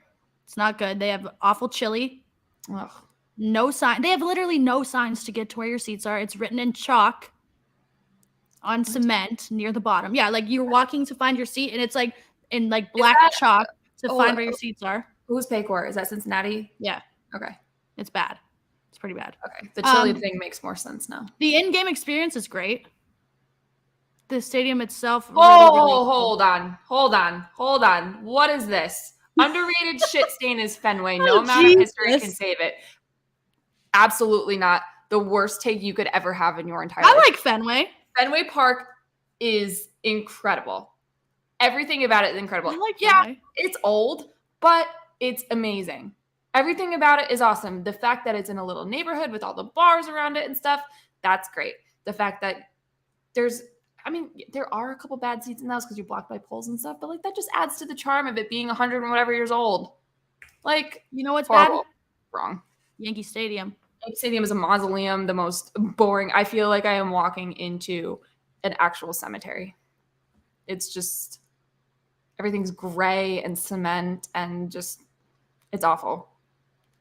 It's not good. They have awful chili. Ugh. No sign. They have literally no signs to get to where your seats are. It's written in chalk on cement near the bottom. Yeah, like you're walking to find your seat, and it's like in like black chalk to find where your seats are. Who's Paycor? Is that Cincinnati? Yeah. Okay. It's bad. It's pretty bad. Okay. The chili thing makes more sense now. The in-game experience is great. The stadium itself. Hold on. What is this? Underrated shit stain is Fenway. No amount of history can save it. Absolutely not. The worst take you could ever have in your entire life. I like Fenway. Fenway Park is incredible. Everything about it is incredible. I like Fenway. It's old, but it's amazing. Everything about it is awesome. The fact that it's in a little neighborhood with all the bars around it and stuff, that's great. The fact that there are a couple bad seats in the house because you're blocked by poles and stuff, but like that just adds to the charm of it being 100 and whatever years old. Like, you know what's horrible. Bad? Wrong. Yankee Stadium. Yankee Stadium is a mausoleum, the most boring. I feel like I am walking into an actual cemetery. It's just, everything's gray and cement and just, it's awful.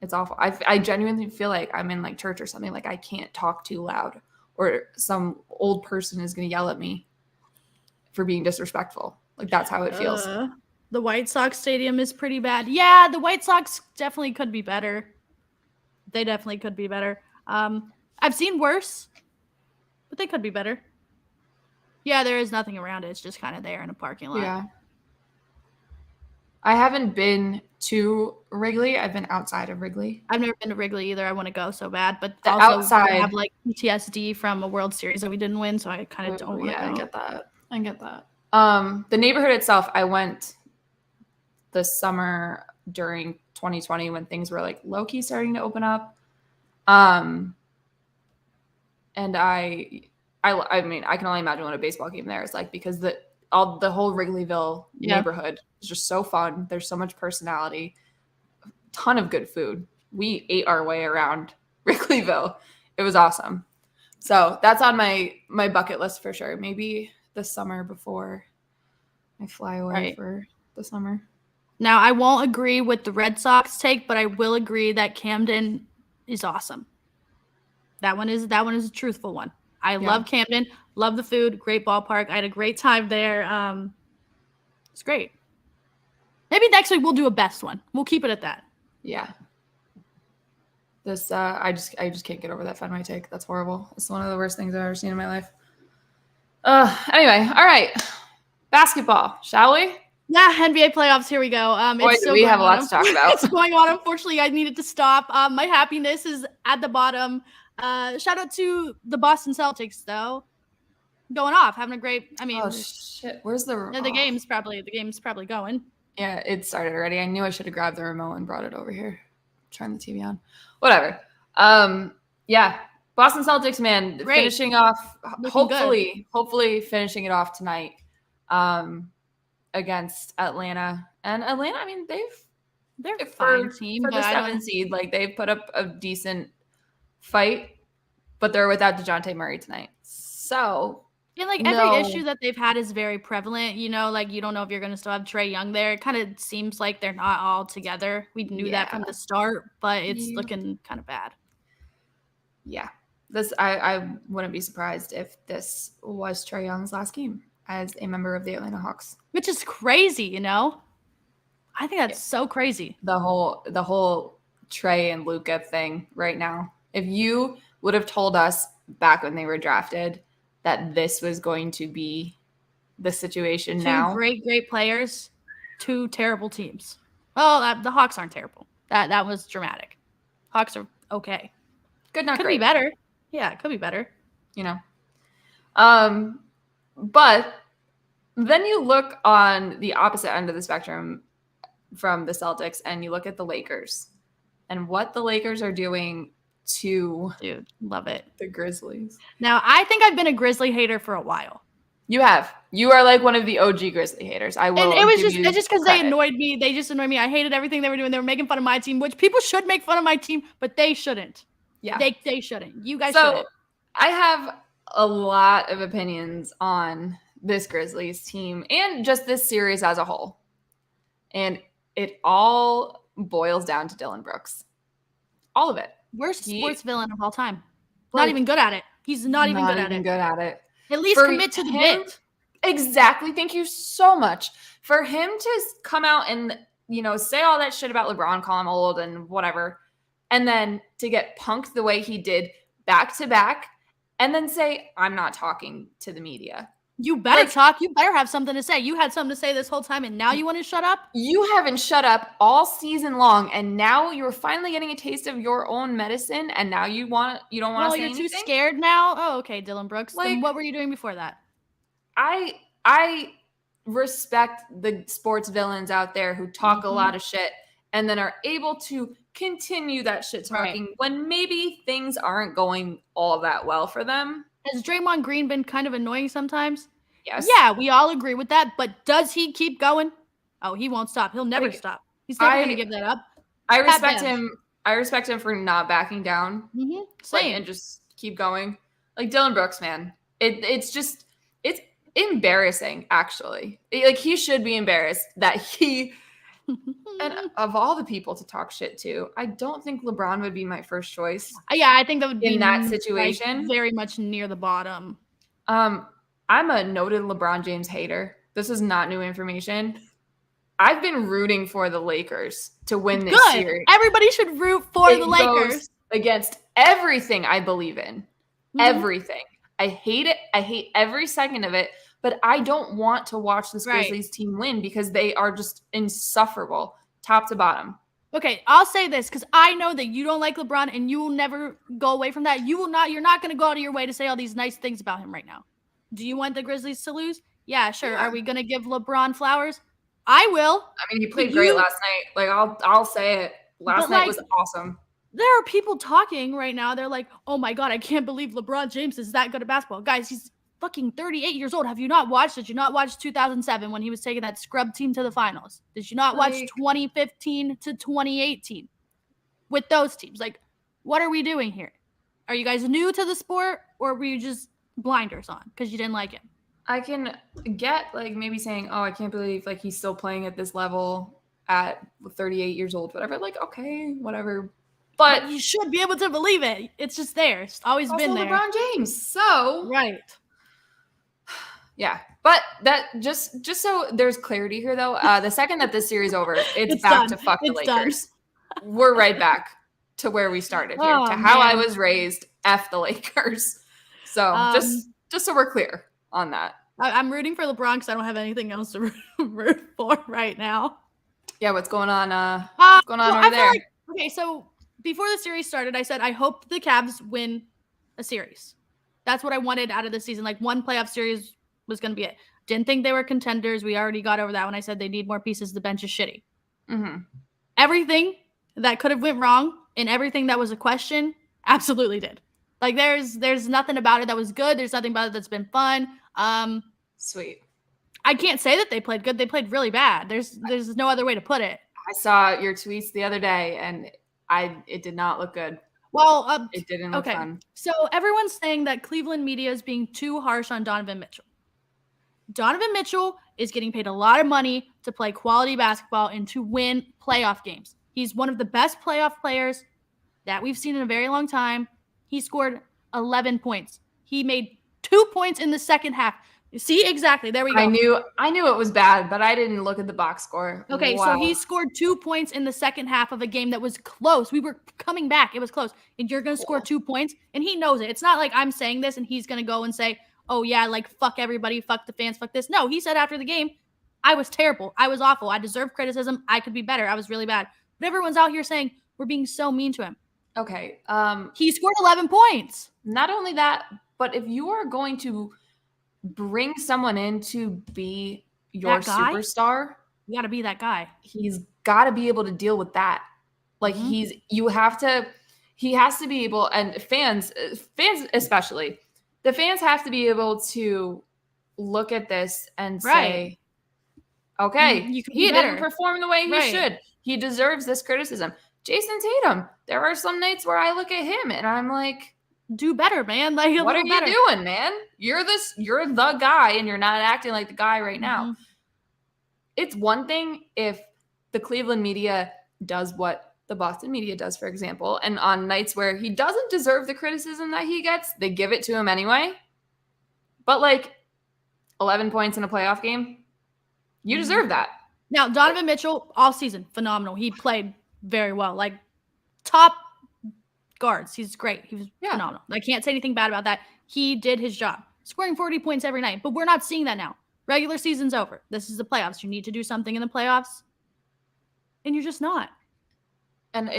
It's awful. I genuinely feel like I'm in like church or something. Like I can't talk too loud or some old person is going to yell at me for being disrespectful. Like that's how it feels. The White Sox stadium is pretty bad. Yeah, the White Sox definitely could be better. They definitely could be better. I've seen worse, but they could be better. Yeah, there is nothing around it. It's just kind of there in a parking lot. Yeah. I haven't been to Wrigley. I've been outside of Wrigley. I've never been to Wrigley either. I want to go so bad, but the also outside, I have like PTSD from a World Series that we didn't win, so I kind of don't want to go. I get that. The neighborhood itself, I went this summer during 2020 when things were like low-key starting to open up. And I mean, I can only imagine what a baseball game there is like because the whole Wrigleyville neighborhood is just so fun. There's so much personality, a ton of good food. We ate our way around Wrigleyville. It was awesome. So that's on my bucket list for sure. Maybe the summer before I fly away for the summer. Now, I won't agree with the Red Sox take, but I will agree that Camden is awesome. That one is a truthful one. I love Camden, love the food, great ballpark. I had a great time there. It's great. Maybe next week we'll do a best one. We'll keep it at that. Yeah. This I just can't get over that Fenway take. That's horrible. It's one of the worst things I've ever seen in my life. Anyway, all right. Basketball, shall we? Yeah, NBA playoffs. Here we go. We have a lot to talk about. It's going on. Unfortunately, I needed to stop. My happiness is at the bottom. Shout out to the Boston Celtics, though. Going off, having a great. I mean, oh shit, where's the game's probably going. Yeah, it started already. I knew I should have grabbed the remote and brought it over here. Turn the TV on. Whatever. Yeah, Boston Celtics, man, great. Finishing off. Hopefully finishing it off tonight. Against Atlanta. And Atlanta, I mean, they're a fine team for the 7th seed. Like they've put up a decent fight, but they're without DeJounte Murray tonight. So every issue that they've had is very prevalent. You know, like you don't know if you're going to still have Trae Young there. It kind of seems like they're not all together. We knew that from the start, but it's looking kind of bad. Yeah, I wouldn't be surprised if this was Trae Young's last game as a member of the Atlanta Hawks, which is crazy. You know, I think that's so crazy. The whole Trae and Luka thing right now. If you would have told us back when they were drafted that this was going to be the situation now. Two great players, two terrible teams. Well, the Hawks aren't terrible. That was dramatic. Hawks are okay. Good, not great. Could be better. Yeah, it could be better. You know. But then you look on the opposite end of the spectrum from the Celtics and you look at the Lakers and what the Lakers are doing to love it. The Grizzlies. Now, I think I've been a Grizzly hater for a while. You have. You are like one of the OG Grizzly haters. I will. And it's just because they annoyed me. They just annoyed me. I hated everything they were doing. They were making fun of my team, which people should make fun of my team, but they shouldn't. Yeah. They shouldn't. You guys shouldn't. I have a lot of opinions on this Grizzlies team and just this series as a whole. And it all boils down to Dillon Brooks. All of it. Worst sports villain of all time. Not even good at it. He's not even good at it. At least commit to the bit. Exactly. Thank you so much. For him to come out and, say all that shit about LeBron, call him old and whatever, and then to get punked the way he did back to back, and then say, I'm not talking to the media. You better talk. You better have something to say. You had something to say this whole time, and now you want to shut up? You haven't shut up all season long, and now you're finally getting a taste of your own medicine, and now you don't want to say anything? You're too scared now? Oh, okay, Dillon Brooks. Then what were you doing before that? I respect the sports villains out there who talk a lot of shit and then are able to continue that shit talking when maybe things aren't going all that well for them. Has Draymond Green been kind of annoying sometimes? Yes. Yeah, we all agree with that. But does he keep going? Oh, he won't stop. He'll never stop. He's never going to give that up. I respect him. I respect him for not backing down. Same. And just keep going. Like Dillon Brooks, man. It's embarrassing, actually. He should be embarrassed that he and of all the people to talk shit to, I don't think LeBron would be my first choice. Yeah, I think that would be in that situation. Very much near the bottom. I'm a noted LeBron James hater. This is not new information. I've been rooting for the Lakers to win this series. Everybody should root for the Lakers. Against everything I believe in. Everything. I hate it. I hate every second of it. But I don't want to watch this Grizzlies team win because they are just insufferable, top to bottom. Okay, I'll say this because I know that you don't like LeBron and you will never go away from that. You're not going to go out of your way to say all these nice things about him right now. Do you want the Grizzlies to lose? Yeah, sure. Yeah. Are we going to give LeBron flowers? I will. I mean, he played great last night. I'll say it. Last night was awesome. There are people talking right now. They're like, oh my God, I can't believe LeBron James is that good at basketball. Guys, he's fucking 38 years old. Have you not watched? Did you not watch 2007 when he was taking that scrub team to the finals? Did you not watch 2015 to 2018 with those teams? What are we doing here? Are you guys new to the sport or were you just blinders on because you didn't like it? I can get maybe saying, oh, I can't believe he's still playing at this level at 38 years old, whatever. Okay, whatever. But you should be able to believe it. It's just there. It's always been there. LeBron James. So right. Yeah, but that just so there's clarity here, though. The second that this series over, it's back to fuck the Lakers. We're right back to where we started here, to how I was raised. F the Lakers. So just so we're clear on that. I'm rooting for LeBron because I don't have anything else to root for right now. Yeah, what's going on? What's going on over there? Okay, so before the series started, I said I hope the Cavs win a series. That's what I wanted out of the season. One playoff series was going to be it. Didn't think they were contenders. We already got over that when I said they need more pieces. The bench is shitty. Everything that could have went wrong and everything that was a question absolutely did. There's nothing about it that was good. There's nothing about it that's been fun. Sweet. I can't say that they played good. They played really bad. There's no other way to put it. I saw your tweets the other day and it did not look good. Well, it didn't look fun. So everyone's saying that Cleveland media is being too harsh on Donovan Mitchell. Donovan Mitchell is getting paid a lot of money to play quality basketball and to win playoff games. He's one of the best playoff players that we've seen in a very long time. He scored 11 points. He made 2 points in the second half. See, exactly. There we go. I knew it was bad, but I didn't look at the box score. Okay, wow. So he scored 2 points in the second half of a game that was close. We were coming back. It was close. And you're going to score 2 points? And he knows it. It's not like I'm saying this and he's going to go and say, oh, yeah, fuck everybody, fuck the fans, fuck this. No, he said after the game, I was terrible. I was awful. I deserve criticism. I could be better. I was really bad. But everyone's out here saying we're being so mean to him. Okay. He scored 11 points. Not only that, but if you are going to bring someone in to be your superstar, you got to be that guy. He's got to be able to deal with that. He has to be able, and fans especially, the fans have to be able to look at this and say, okay, he didn't perform the way he should. He deserves this criticism. Jason Tatum. There are some nights where I look at him and I'm like, do better, man. Like, what are you doing, man? You're the guy and you're not acting like the guy right now. It's one thing if the Cleveland media does what the Boston media does, for example, and on nights where he doesn't deserve the criticism that he gets, they give it to him anyway. But like 11 points in a playoff game, you deserve that. Now, Donovan Mitchell, all season, phenomenal. He played very well. Like, top guards. He's great. He was phenomenal. I can't say anything bad about that. He did his job. Scoring 40 points every night. But we're not seeing that now. Regular season's over. This is the playoffs. You need to do something in the playoffs. And you're just not. And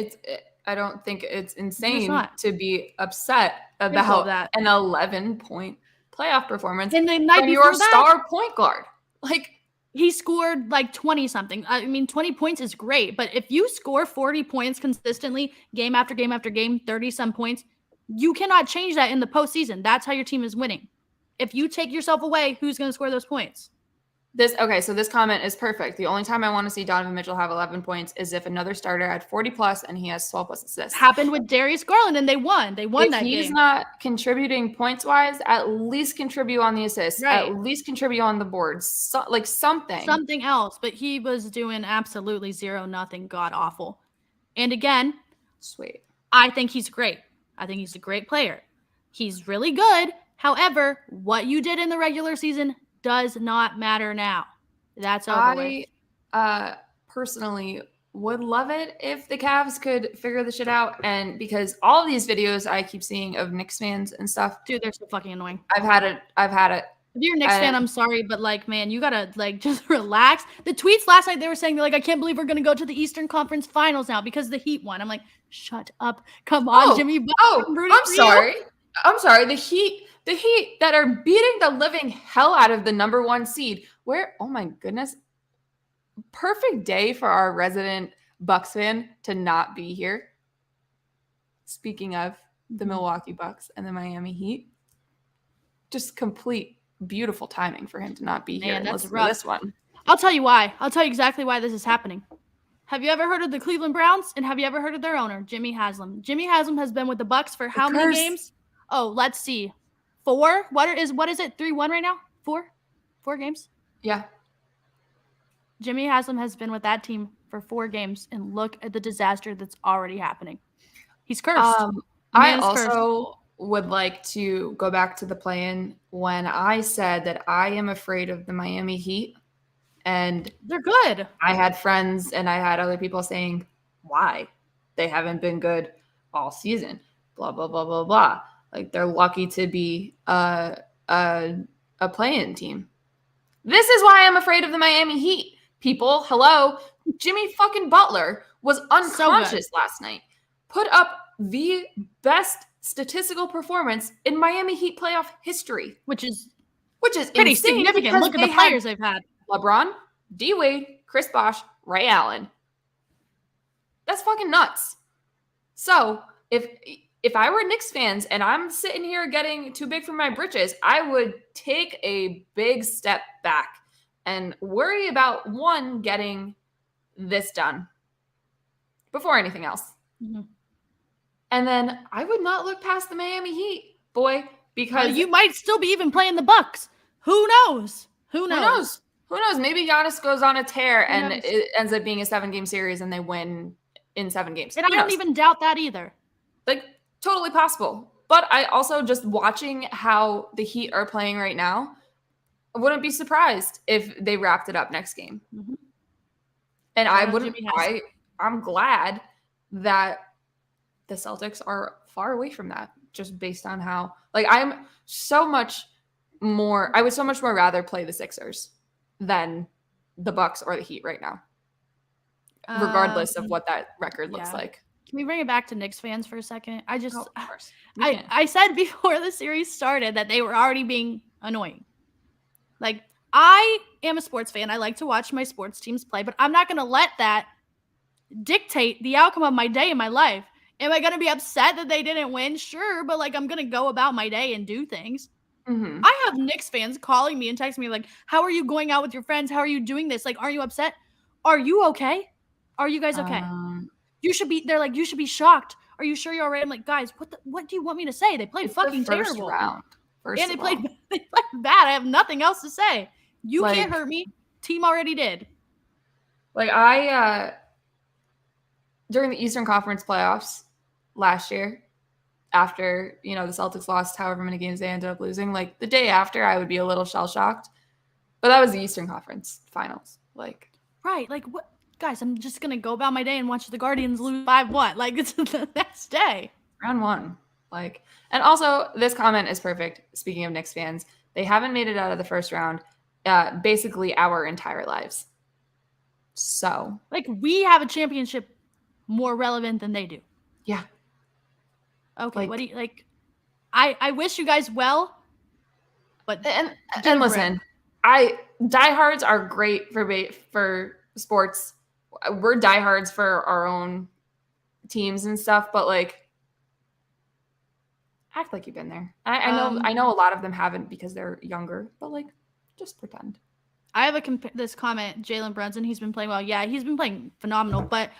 I don't think it's insane to be upset about that. An 11-point playoff performance and the night from your star point guard. Like, he scored like 20-something. I mean, 20 points is great. But if you score 40 points consistently, game after game after game, 30-some points, you cannot change that in the postseason. That's how your team is winning. If you take yourself away, who's going to score those points? So this comment is perfect. The only time I want to see Donovan Mitchell have 11 points is if another starter had 40+ and he has 12+ assists. Happened with Darius Garland, and they won. They won that game. If he's not contributing points-wise, at least contribute on the assists. Right. At least contribute on the boards. Like something. Something else. But he was doing absolutely 0-0, god-awful. And again, sweet. I think he's great. I think he's a great player. He's really good. However, what you did in the regular season does not matter now. That's over with. I personally would love it if the Cavs could figure this shit out. And because all of these videos I keep seeing of Knicks fans and stuff. Dude, they're so fucking annoying. I've had it. If you're a Knicks fan, I'm sorry, but like, man, you gotta like just relax. The tweets last night, they were saying, like, I can't believe we're gonna go to the Eastern Conference Finals now because the Heat won. I'm like, shut up. Come on, Jimmy. I'm sorry. The Heat that are beating the living hell out of the number 1 seed. Where, oh my goodness, perfect day for our resident Bucks fan to not be here. Speaking of the Milwaukee Bucks and the Miami Heat, just complete beautiful timing for him to not be here. That's rough. This one. I'll tell you why. I'll tell you exactly why this is happening. Have you ever heard of the Cleveland Browns? And have you ever heard of their owner, Jimmy Haslam? Jimmy Haslam has been with the Bucks for how many games? Oh, let's see. 4? What is it? 3-1 right now? 4 games? Yeah. Jimmy Haslam has been with that team for 4 games, and look at the disaster that's already happening. He's cursed. I also would like to go back to the play-in when I said that I am afraid of the Miami Heat. And they're good. I had friends and I had other people saying, why? They haven't been good all season. Blah, blah, blah, blah, blah. Like, they're lucky to be a play-in team. This is why I'm afraid of the Miami Heat. People, hello. Jimmy fucking Butler was unconscious last night. Put up the best statistical performance in Miami Heat playoff history. Which is pretty significant. Look at the players they've had. LeBron, D. Wade, Chris Bosh, Ray Allen. That's fucking nuts. So if I were Knicks fans and I'm sitting here getting too big for my britches, I would take a big step back and worry about getting this done before anything else. Mm-hmm. And then I would not look past the Miami Heat, boy, because you might still be even playing the Bucks. Who knows? Who knows? Maybe Giannis goes on a tear and it ends up being a 7-game series and they win in 7 games. And I don't even doubt that either. Like, totally possible. But I also, just watching how the Heat are playing right now, I wouldn't be surprised if they wrapped it up next game. Mm-hmm. And I'm glad that the Celtics are far away from that, just based on how, like, I would so much more rather play the Sixers than the Bucks or the Heat right now, regardless of what that record looks like. Can we bring it back to Knicks fans for a second? Of course. I said before the series started that they were already being annoying. Like, I am a sports fan. I like to watch my sports teams play, but I'm not going to let that dictate the outcome of my day and my life. Am I going to be upset that they didn't win? Sure, but like, I'm going to go about my day and do things. Mm-hmm. I have Knicks fans calling me and texting me like, how are you going out with your friends? How are you doing this? Like, are you upset? Are you okay? Are you guys okay? you should be. They're like, you should be shocked. Are you sure you're all right? I'm like, guys, what do you want me to say? They played fucking terrible. Round. And they played bad. I have nothing else to say. You can't hurt me. Team already did. Like I during the Eastern Conference playoffs last year, after, the Celtics lost however many games they ended up losing, like the day after I would be a little shell-shocked. But that was the Eastern Conference finals. Right. Like what? Guys, I'm just going to go about my day and watch the Guardians lose 5-1. Like it's the next day. Round 1. And also this comment is perfect. Speaking of Knicks fans, they haven't made it out of the first round basically our entire lives. So we have a championship more relevant than they do. Yeah. Okay. What do you I wish you guys well, but and listen, diehards are great for sports. We're diehards for our own teams and stuff, but act like you've been there. I know a lot of them haven't because they're younger, but just pretend. I have this comment, Jalen Brunson. He's been playing well. Yeah, he's been playing phenomenal. But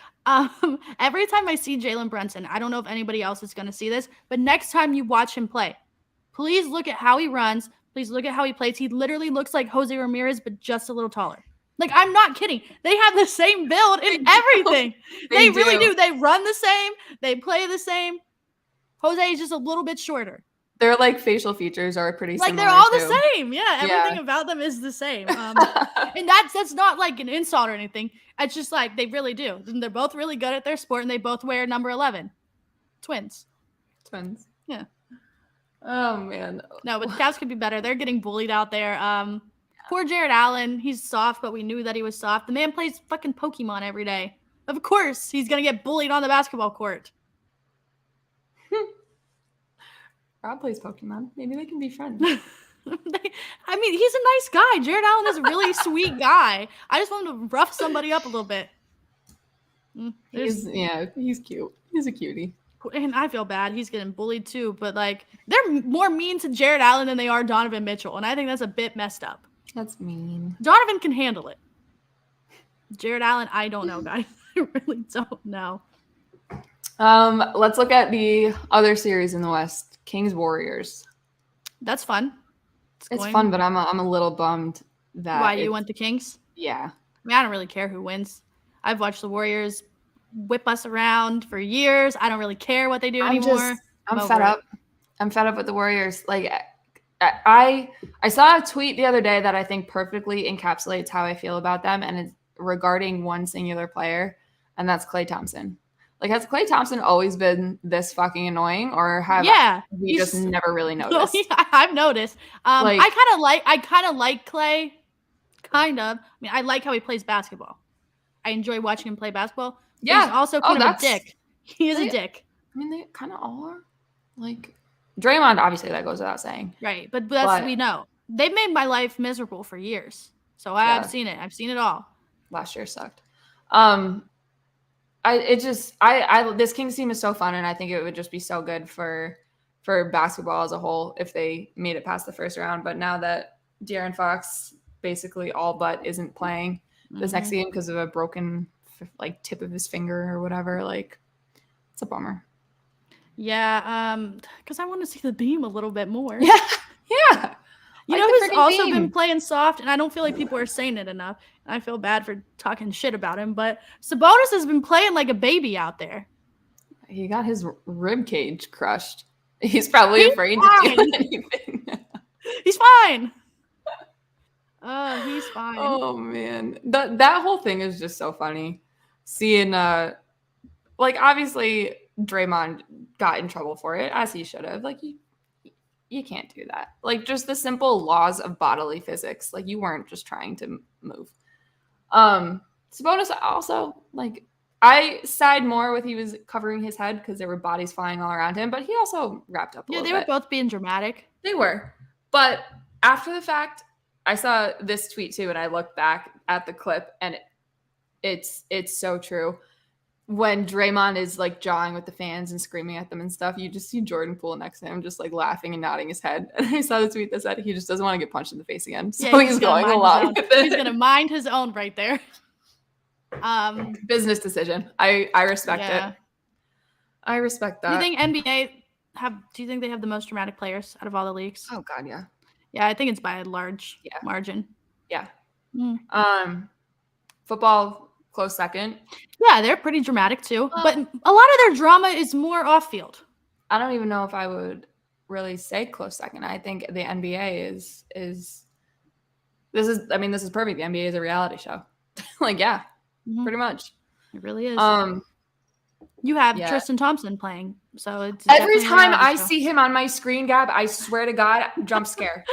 every time I see Jalen Brunson, I don't know if anybody else is going to see this, but next time you watch him play, please look at how he runs. Please look at how he plays. He literally looks like Jose Ramirez, but just a little taller. I'm not kidding. They have the same build and everything. They really do. They run the same. They play the same. Jose is just a little bit shorter. Their facial features are pretty similar. They're all the same. Yeah, everything about them is the same. And that's not an insult or anything. It's just they really do. And they're both really good at their sport, and they both wear number 11. Twins. Yeah. Oh man. No, but the Cavs could be better. They're getting bullied out there. Poor Jared Allen. He's soft, but we knew that he was soft. The man plays fucking Pokemon every day. Of course, he's gonna get bullied on the basketball court. Rob plays Pokemon. Maybe they can be friends. He's a nice guy. Jared Allen is a really sweet guy. I just want him to rough somebody up a little bit. He's cute. He's a cutie. And I feel bad. He's getting bullied too. But they're more mean to Jared Allen than they are Donovan Mitchell. And I think that's a bit messed up. That's mean. Donovan can handle it. Jared Allen, I don't know, guys. I really don't know. Let's look at the other series in the West. Kings Warriors. That's fun. It's fun, but I'm a little bummed that why you went the Kings? Yeah. I don't really care who wins. I've watched the Warriors whip us around for years. I don't really care what they do anymore. I'm fed up. I'm fed up with the Warriors. I saw a tweet the other day that I think perfectly encapsulates how I feel about them, and it's regarding one singular player, and that's Klay Thompson. Has Klay Thompson always been this fucking annoying, or have we just never really noticed? I've noticed. I kind of like Klay. Kind of. I like how he plays basketball. I enjoy watching him play basketball. Yeah. He's also kind of a dick. He is a dick. They kind of all are. Draymond, obviously, that goes without saying. Right, but that's what we know. They've made my life miserable for years, so I've seen it. I've seen it all. Last year sucked. This Kings team is so fun, and I think it would just be so good for basketball as a whole if they made it past the first round. But now that De'Aaron Fox basically all but isn't playing this next game because of a broken tip of his finger or whatever, it's a bummer. Yeah, because I want to see the Beam a little bit more. Yeah. You know who's also been playing soft, and I don't feel like people are saying it enough. I feel bad for talking shit about him, but Sabonis has been playing like a baby out there. He got his rib cage crushed. He's probably afraid to do anything. He's fine. He's fine. Oh man, that whole thing is just so funny. Seeing obviously Draymond got in trouble for it, as he should have. You can't do that. Just the simple laws of bodily physics. You weren't just trying to move. Sabonis also, I side more with he was covering his head because there were bodies flying all around him, but he also wrapped up a little bit. Yeah, they were both being dramatic. They were. But after the fact, I saw this tweet too, and I looked back at the clip, and it's so true. When Draymond is jawing with the fans and screaming at them and stuff, you just see Jordan Poole next to him just laughing and nodding his head. And I saw the tweet that said he just doesn't want to get punched in the face again. So he's going along with it. He's going to mind his own right there. Business decision. I respect it. I respect that. Do you think NBA do you think they have the most dramatic players out of all the leagues? Oh God, yeah. Yeah, I think it's by a large margin. Yeah. Football, close second. Yeah, they're pretty dramatic too. But a lot of their drama is more off field. I don't even know if I would really say close second. I think the NBA is this is perfect. The NBA is a reality show. Like, yeah, pretty much. It really is. You have Tristan Thompson playing, so it's every time I see him on my screen, Gab, I swear to God, jump scare.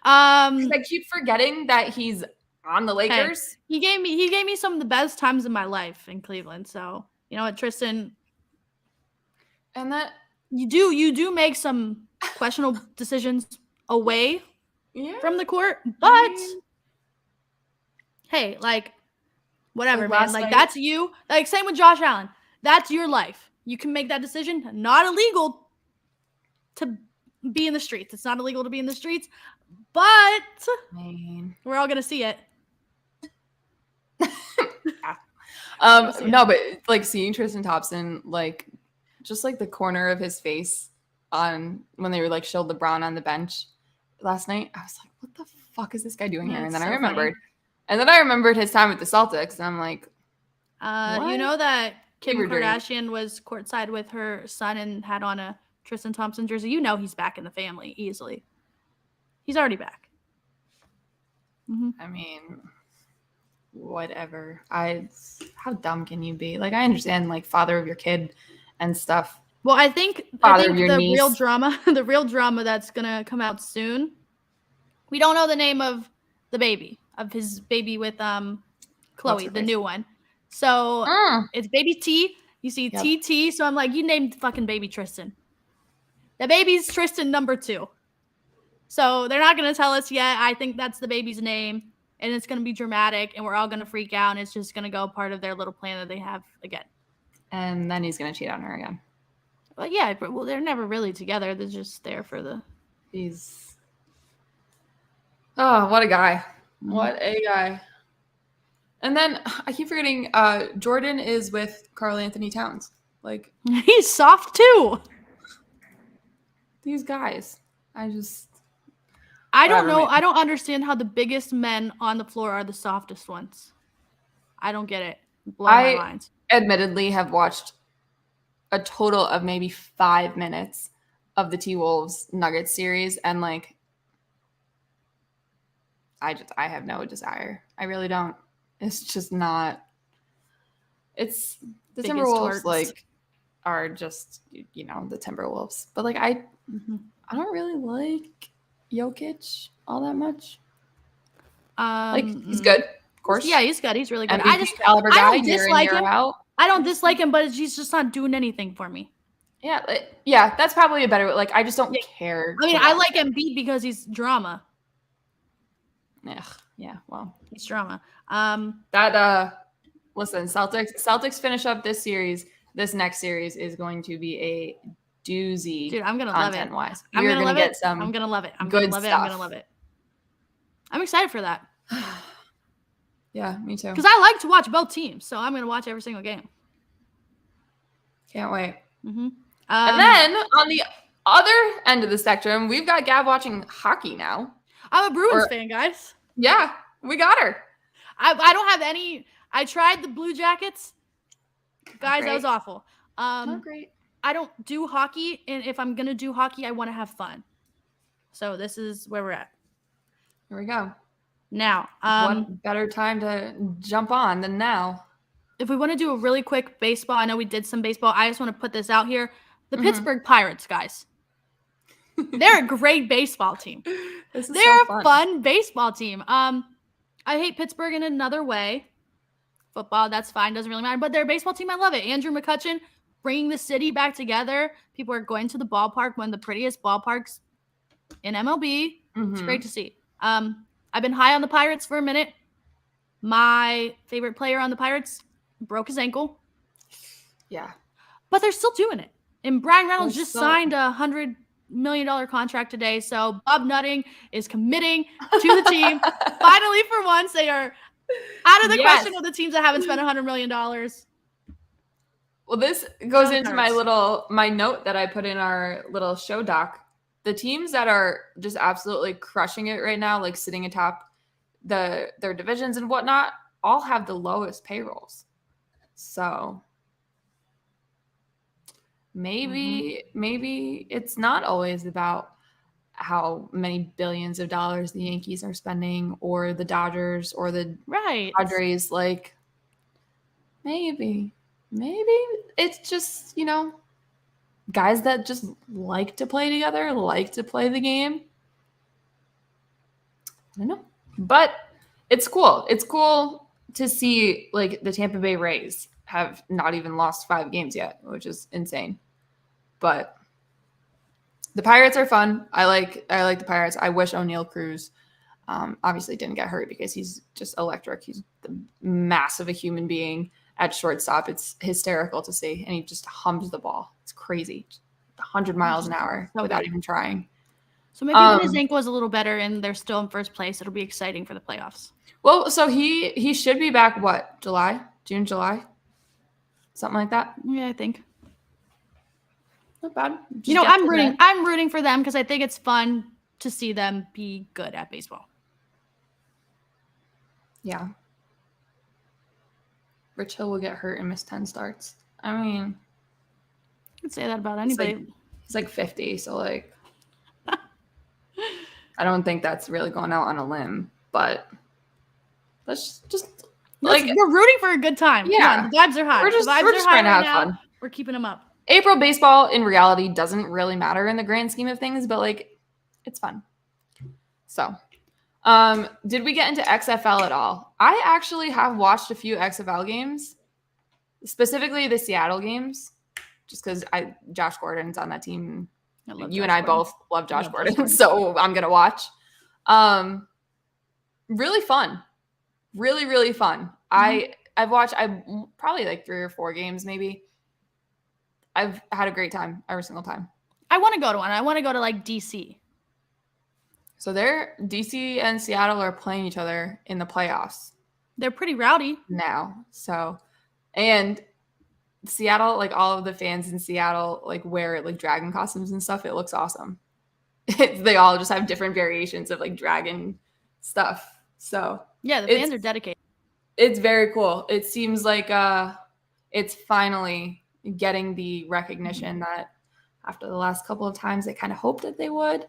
I keep forgetting that he's on the Lakers. Hey, he gave me some of the best times in my life in Cleveland. So you know what, Tristan, and that you do make some questionable decisions away from the court, but hey, like whatever, man. Like that's you. Like same with Josh Allen. That's your life. You can make that decision. Not illegal to be in the streets. It's not illegal to be in the streets, but we're all gonna see it. No, but like seeing Tristan Thompson, like just like the corner of his face on when they were like showed LeBron on the bench last night, I was like, what the fuck is this guy doing here? And then I remembered his time with the Celtics, and I'm like, you know that Kim Kardashian was courtside with her son and had on a Tristan Thompson jersey. You know he's back in the family easily. He's already back. I mean, whatever. How dumb can you be? Like, I understand, like, father of your kid and stuff. Well, I think the real drama that's gonna come out soon. We don't know the name of his baby with Chloe, the new one. So it's baby T. You see TT. So I'm like, you named fucking baby Tristan. The baby's Tristan number 2. So they're not going to tell us yet. I think that's the baby's name. And it's going to be dramatic. And we're all going to freak out. And it's just going to go part of their little plan that they have again. And then he's going to cheat on her again. Well, yeah. Well, they're never really together. They're just there for the... Oh, what a guy. What a guy. And then I keep forgetting Jordan is with Karl Anthony Towns. Like, he's soft too. These guys. I don't know. I don't understand how the biggest men on the floor are the softest ones. I don't get it. Blow my mind. Admittedly have watched a total of maybe 5 minutes of the T-Wolves Nuggets series, and like I have no desire. I really don't. It's just not. It's the Timberwolves like are just the Timberwolves, but like I don't really like Jokic all that much. Like he's good, of course. Yeah, he's good. He's really good. I don't dislike him. I don't dislike him, but he's just not doing anything for me. Yeah, that's probably a better. Like I just don't care. I mean, I like Embiid because he's drama. Yeah, well, he's drama. Listen, Celtics finish up this series. This next series is going to be a doozy. Dude, I'm gonna love it. Content-wise, I'm gonna love it. I'm gonna love it. I'm gonna love it. I'm excited for that. Yeah, me too. Because I like to watch both teams, so I'm gonna watch every single game. Can't wait. And then on the other end of the spectrum, we've got Gabb watching hockey now. I'm a Bruins fan, guys. Yeah, we got her. I don't have any. I tried the Blue Jackets. Guys, that was awful. Not great. I don't do hockey, and if I'm going to do hockey, I want to have fun. So this is where we're at. Here we go. Now. What better time to jump on than now? If we want to do a really quick baseball, I know we did some baseball. I just want to put this out here. The Pittsburgh Pirates, guys. They're a great baseball team. They're a fun baseball team. I hate Pittsburgh in another way. Football, that's fine. Doesn't really matter. But they're a baseball team. I love it. Andrew McCutchen bringing the city back together. People are going to the ballpark, one of the prettiest ballparks in MLB. It's great to see. I've been high on the Pirates for a minute. My favorite player on the Pirates broke his ankle. Yeah. But they're still doing it. And Brian Reynolds just signed a $100 million contract today. So Bob Nutting is committing to the team. Finally, for once, they are Out of the question of the teams that haven't spent $100 million. Well, this goes into my note that I put in our little show doc. The teams that are just absolutely crushing it right now, like sitting atop their divisions and whatnot, all have the lowest payrolls. So maybe it's not always about how many billions of dollars the Yankees are spending or the Dodgers or the Padres. Like maybe it's just, guys that just like to play together, like to play the game. I don't know. But it's cool. It's cool to see like the Tampa Bay Rays have not even lost 5 games yet, which is insane. But the Pirates are fun. I like the Pirates. I wish O'Neal Cruz obviously didn't get hurt because he's just electric. He's the mass of a human being at shortstop. It's hysterical to see. And he just hums the ball. It's crazy. 100 miles an hour without even trying. So maybe when his ankle is a little better and they're still in first place, it'll be exciting for the playoffs. Well, so he should be back, what, June, July? Something like that? Yeah, I think. Not bad. I'm rooting for them because I think it's fun to see them be good at baseball. Yeah. Rich Hill will get hurt and miss 10 starts. I mean, you can say that about anybody. He's like 50, so like I don't think that's really going out on a limb, but let's just we're rooting for a good time. Yeah, the vibes are high. We're just trying to have fun. We're keeping them up. April baseball in reality doesn't really matter in the grand scheme of things, but like it's fun. So, did we get into XFL at all? I actually have watched a few XFL games, specifically the Seattle games, just because Josh Gordon's on that team. You and I both love Josh Gordon, so I'm gonna watch. Really fun, really fun. Mm-hmm. I've watched probably like 3 or 4 games maybe. I've had a great time every single time. I want to go to one. I want to go to like DC. So DC and Seattle are playing each other in the playoffs. They're pretty rowdy now. So, and Seattle, like all of the fans in Seattle, like wear like dragon costumes and stuff. It looks awesome. They all just have different variations of like dragon stuff. So yeah, the fans are dedicated. It's very cool. It seems like it's finally getting the recognition that after the last couple of times they kind of hoped that they would.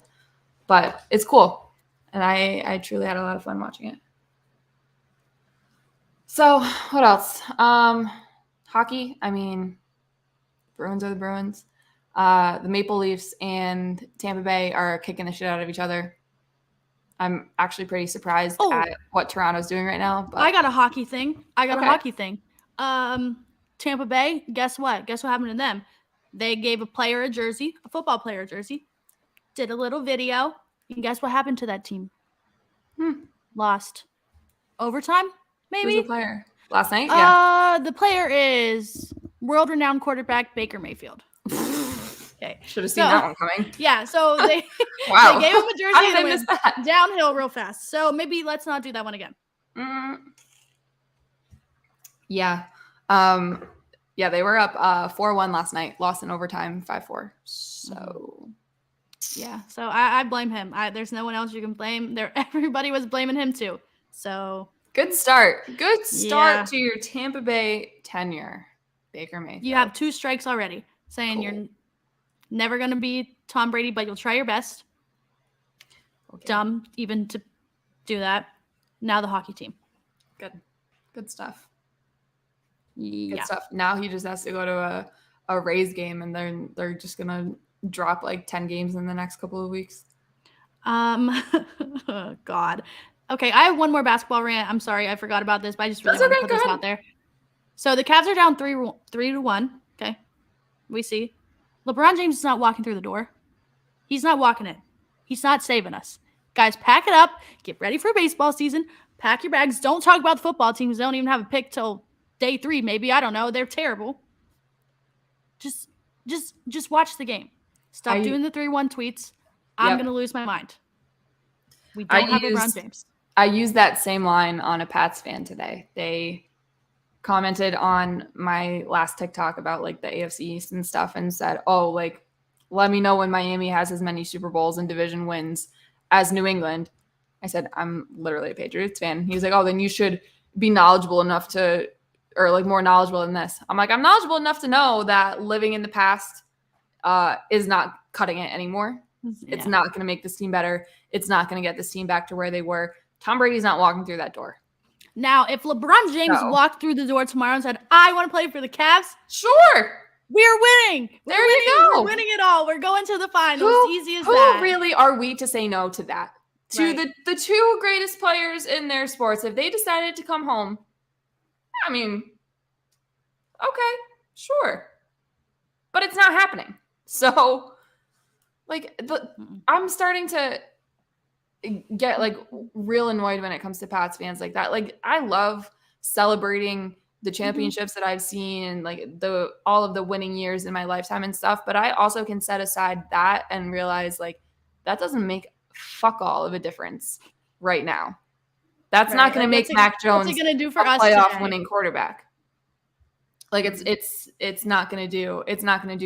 But it's cool. And I truly had a lot of fun watching it. So what else? Hockey, I mean, Bruins are the Bruins. The Maple Leafs and Tampa Bay are kicking the shit out of each other. I'm actually pretty surprised at what Toronto's doing right now. But I got a hockey thing. Tampa Bay, guess what? Guess what happened to them? They gave a football player a jersey, did a little video, and guess what happened to that team? Lost. Overtime, maybe? Who's the player? Last night? Yeah. The player is world-renowned quarterback Baker Mayfield. Okay. Should have seen that one coming. Yeah, so they, they gave him a jersey and went downhill real fast. So maybe let's not do that one again. Yeah. Yeah, they were up 4-1 last night, lost in overtime 5-4. So yeah, so I blame him. There's no one else you can blame. Everybody was blaming him too. So good start to your Tampa Bay tenure, Baker Mayfield. You have 2 strikes already, saying you're never going to be Tom Brady, but you'll try your best. Okay. Dumb even to do that. Now the hockey team. Good stuff. Good stuff. Now he just has to go to a Rays game, and they're just going to drop like 10 games in the next couple of weeks. God. Okay, I have one more basketball rant. I'm sorry, I forgot about this, but I just really want to put this out there. So the Cavs are down 3-1. Okay, we see. LeBron James is not walking through the door. He's not walking it. He's not saving us. Guys, pack it up. Get ready for baseball season. Pack your bags. Don't talk about the football teams. They don't even have a pick till day 3, maybe. I don't know. They're terrible. Just watch the game. Stop doing the 3-1 tweets. I'm going to lose my mind. We don't have LeBron James. I used that same line on a Pats fan today. They commented on my last TikTok about like the AFC East and stuff and said, oh, like, let me know when Miami has as many Super Bowls and division wins as New England. I said, I'm literally a Patriots fan. He was like, oh, then you should be knowledgeable enough to, or like more knowledgeable than this. I'm like, I'm knowledgeable enough to know that living in the past is not cutting it anymore. Yeah. It's not going to make this team better. It's not going to get this team back to where they were. Tom Brady's not walking through that door. Now, if LeBron James walked through the door tomorrow and said, I want to play for the Cavs. Sure. We're winning. You go. We're winning it all. We're going to the finals. Easy as that. Who really are we to say no to that? To the two greatest players in their sports, if they decided to come home, I mean, okay, sure. But it's not happening. So, like, I'm starting to get, like, real annoyed when it comes to Pats fans like that. Like, I love celebrating the championships that I've seen and, like, all of the winning years in my lifetime and stuff. But I also can set aside that and realize, like, that doesn't make fuck all of a difference right now. That's not going to make Mac Jones what's it gonna do for a us playoff today? Winning quarterback. Like it's not going to do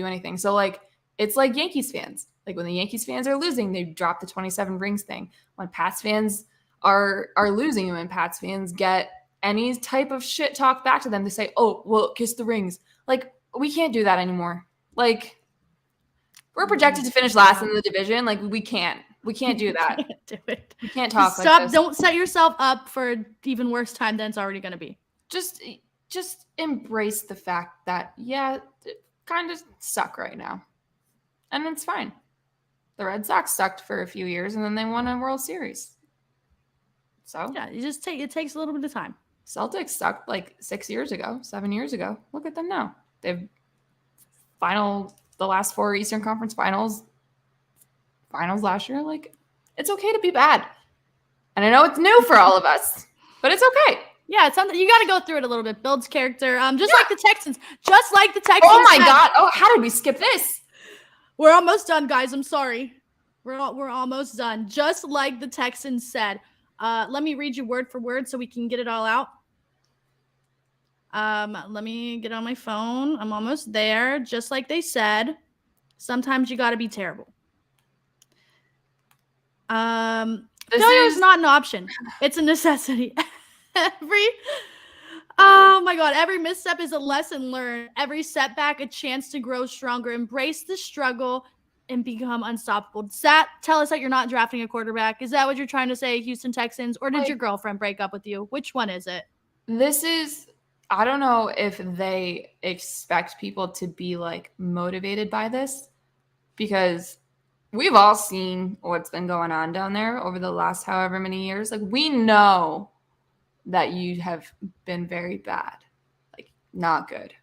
anything. So like it's like Yankees fans. Like when the Yankees fans are losing, they drop the 27 rings thing. When Pats fans are losing and when Pats fans get any type of shit talk back to them, they say, "Oh, well, kiss the rings." Like we can't do that anymore. Like we're projected to finish last in the division. Like we can't do that. We can't do it. We can't talk Stop. like this. Don't set yourself up for an even worse time than it's already going to be. Just embrace the fact that, yeah, it kind of suck right now. And it's fine. The Red Sox sucked for a few years and then they won a World Series. So yeah, it takes a little bit of time. Celtics sucked like 7 years ago. Look at them now. They've the last 4 Eastern Conference finals last year. Like, it's okay to be bad. And I know it's new for all of us, but it's okay. Yeah, it's something you got to go through it a little bit. Builds character. Like the Texans. Oh my God. Oh, how did we skip this? We're almost done, guys. I'm sorry. We're almost done. Just like the Texans said. Let me read you word for word so we can get it all out. Let me get on my phone. I'm almost there. Just like they said, sometimes you got to be terrible. Failure is not an option. It's a necessity. Oh my God, every misstep is a lesson learned. Every setback, a chance to grow stronger. Embrace the struggle and become unstoppable. Does that tell us that you're not drafting a quarterback? Is that what you're trying to say, Houston Texans? Or did your girlfriend break up with you? Which one is it? I don't know if they expect people to be like motivated by this because we've all seen what's been going on down there over the last however many years. Like we know that you have been very bad, like not good.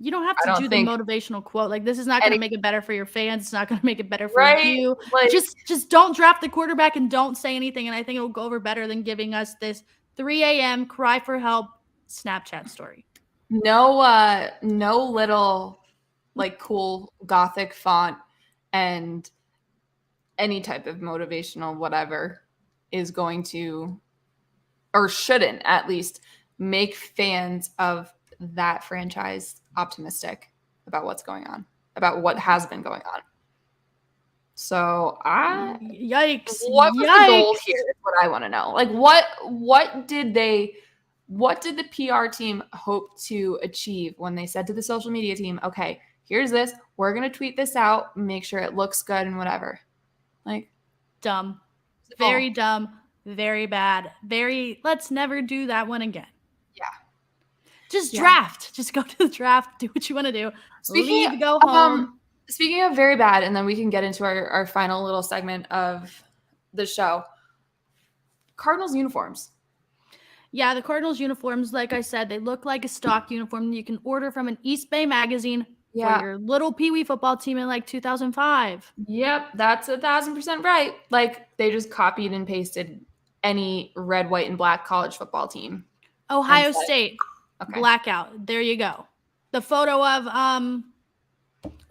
You don't have to do the motivational quote. Like this is not going to make it better for your fans. It's not going to make it better for you. Like, just don't draft the quarterback and don't say anything. And I think it will go over better than giving us this 3 a.m. cry for help Snapchat story. No little like cool Gothic font and any type of motivational whatever is going to, or shouldn't at least, make fans of that franchise optimistic about what's going on, about what has been going on. So yikes. What was the goal here is what I want to know. Like what did the PR team hope to achieve when they said to the social media team, okay, here's this, we're going to tweet this out, make sure it looks good and whatever. Like dumb, very dumb, very bad, let's never do that one again. Yeah. Just draft. Just go to the draft. Do what you want to do. Go home. Speaking of very bad, and then we can get into our final little segment of the show. Cardinals uniforms. Yeah, the Cardinals uniforms, like I said, they look like a stock uniform that you can order from an East Bay magazine for your little Pee-wee football team in like 2005. Yep, that's 1,000% right. Like they just copied and pasted any red, white, and black college football team. Ohio State. Okay. Blackout. There you go. The photo of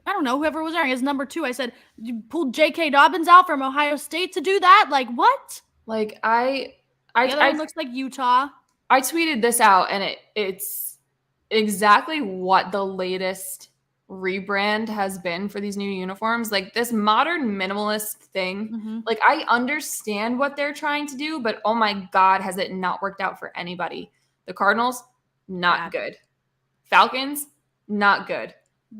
I don't know, whoever was wearing his number 2. I said, you pulled J.K. Dobbins out from Ohio State to do that? Like, what? Like the other one looks like Utah. I tweeted this out, and it's exactly what the latest rebrand has been for these new uniforms. Like this modern minimalist thing. Like I understand what they're trying to do, but oh my God, has it not worked out for anybody? The Cardinals, not good. Falcons, not good.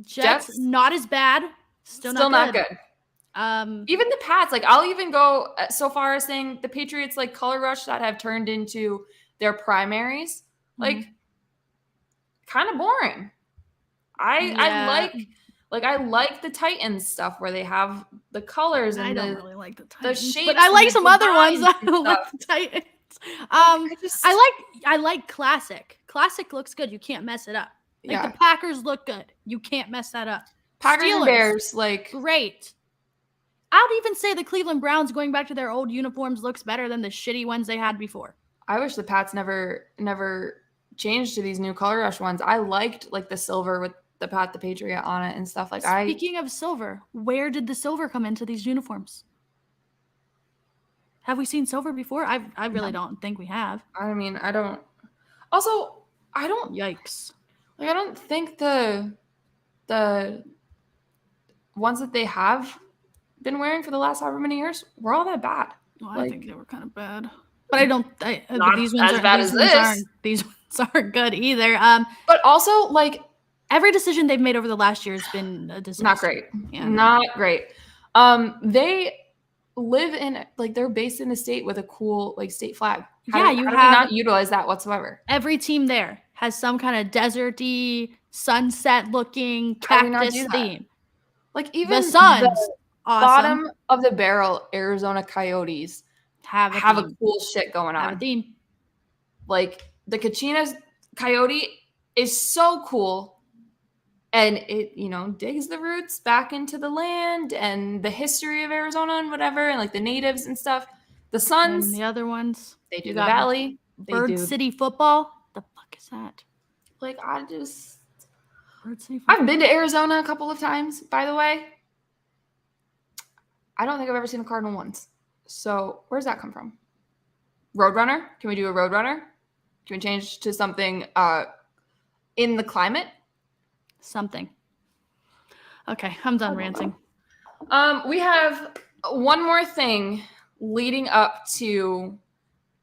Jets, not as bad. Still not good. Even the Pats, like I'll even go so far as saying the Patriots, like color rush that have turned into their primaries, like kind of boring. I like the Titans stuff where they have the colors and I don't really like the Titans, the shapes, but I like some other ones. I don't like the Titans. I like classic. Classic looks good. You can't mess it up. Like the Packers look good. You can't mess that up. Packers Steelers, and Bears, like great. I would even say the Cleveland Browns going back to their old uniforms looks better than the shitty ones they had before. I wish the Pats never changed to these new color rush ones. I liked like the silver with the Pat the Patriot on it and stuff. Like Speaking of silver, where did the silver come into these uniforms? Have we seen silver before? I really don't think we have. I mean, I don't. Also, I don't. Yikes! Like I don't think the ones that they have been wearing for the last however many years were all that bad. Well, I think they were kind of bad, but I don't. These ones as bad as this. These ones aren't good either. But also like every decision they've made over the last year has been a disaster. Not great. Yeah. Not great. They live in like they're based in a state with a cool like state flag. How do we not utilize that whatsoever? Every team there has some kind of deserty, sunset looking cactus theme. Like even the Suns, the bottom of the barrel Arizona Coyotes have a cool shit going on. Have a theme. Like the Kachinas Coyote is so cool. And it, digs the roots back into the land and the history of Arizona and whatever, and like the natives and stuff. The Suns, and the other ones, they do the Valley. Bird City football. The fuck is that? Like Bird City football. I've been to Arizona a couple of times, by the way. I don't think I've ever seen a Cardinal once. So where's that come from? Roadrunner? Can we do a Roadrunner? Can we change to something in the climate? Something. Okay, I'm done ranting. We have one more thing leading up to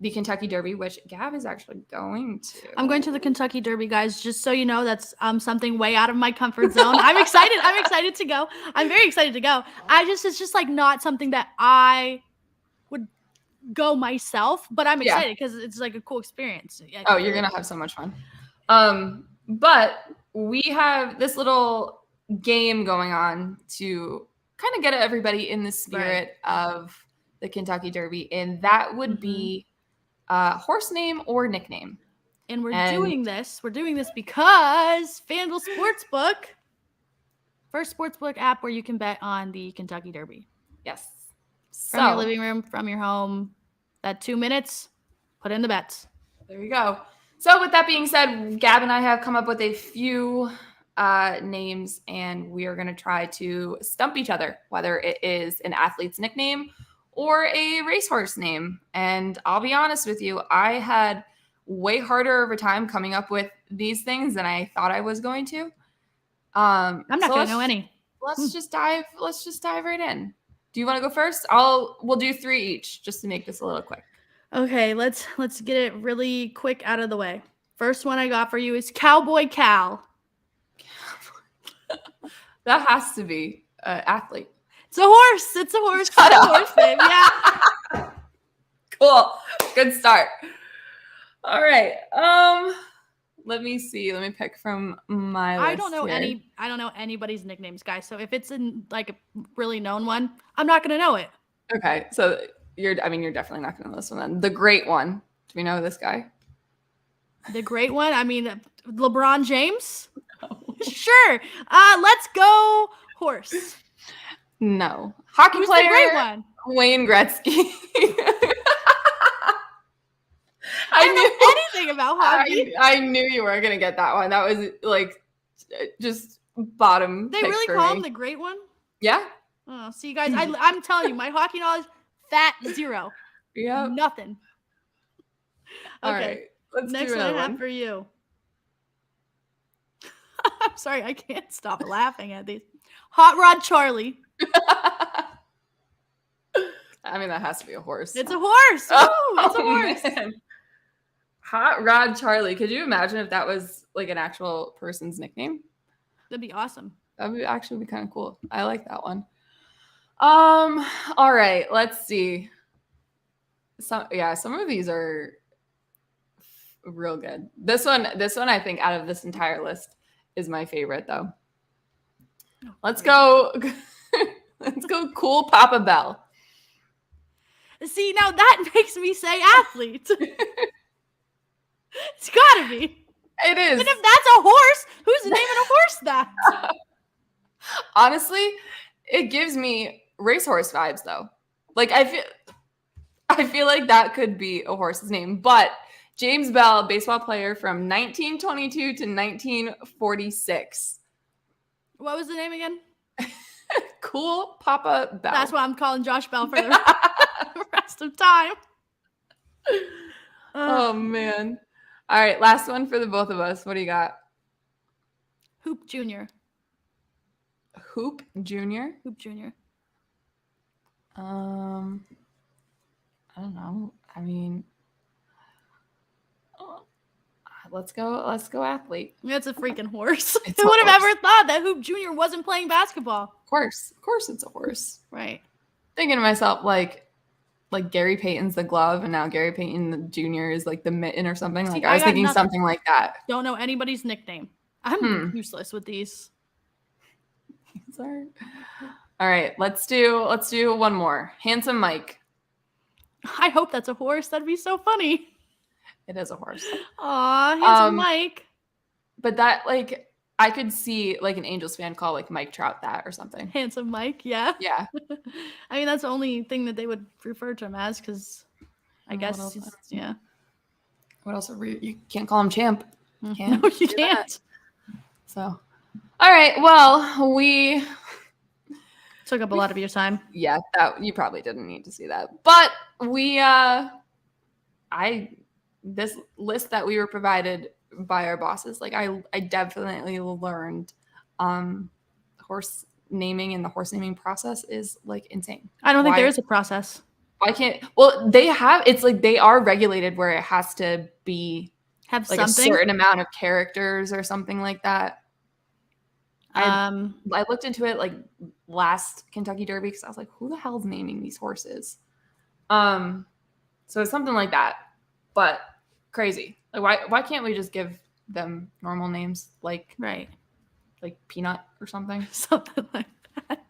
the Kentucky Derby, which Gabb is actually going to. I'm going to the Kentucky Derby, guys. Just so you know, that's something way out of my comfort zone. I'm excited. I'm excited to go. I'm very excited to go. It's just like not something that I would go myself, but I'm excited because it's like a cool experience. Oh, you're gonna have so much fun. But we have this little game going on to kind of get everybody in the spirit of the Kentucky Derby, and that would be horse name or nickname. And we're doing this because FanDuel Sportsbook, first sportsbook app where you can bet on the Kentucky Derby. Yes. From your living room, from your home, that 2 minutes, put in the bets. There you go. So with that being said, Gabb and I have come up with a few names, and we are going to try to stump each other, whether it is an athlete's nickname or a racehorse name. And I'll be honest with you, I had way harder of a time coming up with these things than I thought I was going to. I'm not going to know any. Let's just dive right in. Do you want to go first? We'll do 3 each just to make this a little quick. Okay, let's get it really quick out of the way. First one I got for you is Cowboy Cal. That has to be an athlete. It's a horse. It's a horse. Shut up. Horse, babe. Yeah. Cool. Good start. All right. Let me see. Let me pick from my list. I don't know anybody's nicknames, guys. So if it's like a really known one, I'm not gonna know it. Okay. So you're definitely not gonna know this one then. The Great One. Do we know this guy? The Great One? I mean, LeBron James? No. Sure. Let's go horse. No. Hockey Who's player. The Great One? Wayne Gretzky. I don't know anything about hockey. I knew you weren't gonna get that one. That was like just bottom. They really call him the Great One? Yeah. Oh, see, guys, I'm telling you, my hockey knowledge, fat 0. Yep. Nothing. All right. Let's Next do one I another have one. for you. I'm sorry, I can't stop laughing at these. Hot Rod Charlie. I mean, that has to be a horse. It's a horse. Oh, it's a horse. Man. Hot Rod Charlie. Could you imagine if that was like an actual person's nickname? That'd be awesome. That would actually be kind of cool. I like that one. All right, let's see. Some of these are real good. This one I think out of this entire list is my favorite though. Let's go. Let's go cool Papa Bell. See, now that makes me say athlete. It's gotta be. It is. And if that's a horse, who's naming a horse that? Honestly, it gives me racehorse vibes though. Like I feel like that could be a horse's name. But James Bell, baseball player from 1922 to 1946. What was the name again? Cool Papa Bell. That's why I'm calling Josh Bell for the rest of time. Oh man. All right, last one for the both of us. What do you got? Hoop Jr. Hoop Jr. Hoop Jr. I don't know. I mean, let's go athlete. That's a freaking horse. It's Who a would have horse. ever thought that Hoop Jr. wasn't playing basketball? Of course it's a horse. Right. Thinking to myself, like Gary Payton's the glove, and now Gary Payton Jr. is like the mitten or something. Like I was thinking something like that. Don't know anybody's nickname. I'm useless with these. Sorry. All right, let's do one more. Handsome Mike. I hope that's a horse. That'd be so funny. It is a horse. Aw, Handsome Mike. But that, like, I could see like an Angels fan call like Mike Trout that or something. Handsome Mike, yeah. Yeah. I mean, that's the only thing that they would refer to him as, because I guess he's, yeah. What else? You can't call him Champ. Can't. No, you can't. So, all right. Well, we took up a lot of your time. Yeah, that you probably didn't need to see that, but we this list that we were provided by our bosses, like I definitely learned horse naming, and the horse naming process is like insane. I don't think there is a process. Why can't? Well, they have. It's like they are regulated where it has to be have like something. A certain amount of characters or something like that. I looked into it like last Kentucky Derby because I was like, who the hell's naming these horses? So it's something like that, but crazy. Like why can't we just give them normal names like Peanut or something? Something like that.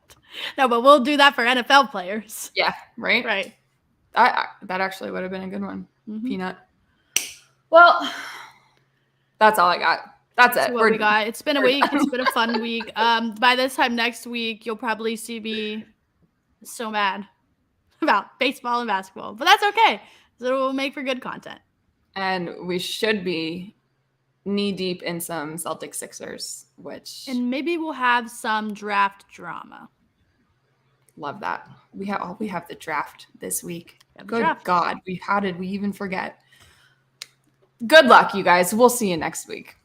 No, but we'll do that for NFL players. Yeah, right? Right. That actually would have been a good one. Mm-hmm. Peanut. Well, that's all I got. That's it. What we got. It's been a week. It's been a fun week. By this time next week, you'll probably see me so mad about baseball and basketball, but that's okay. So it will make for good content. And we should be knee deep in some Celtics Sixers, and maybe we'll have some draft drama. Love that. We have the draft this week. Good draft. God, how did we even forget? Good luck, you guys. We'll see you next week.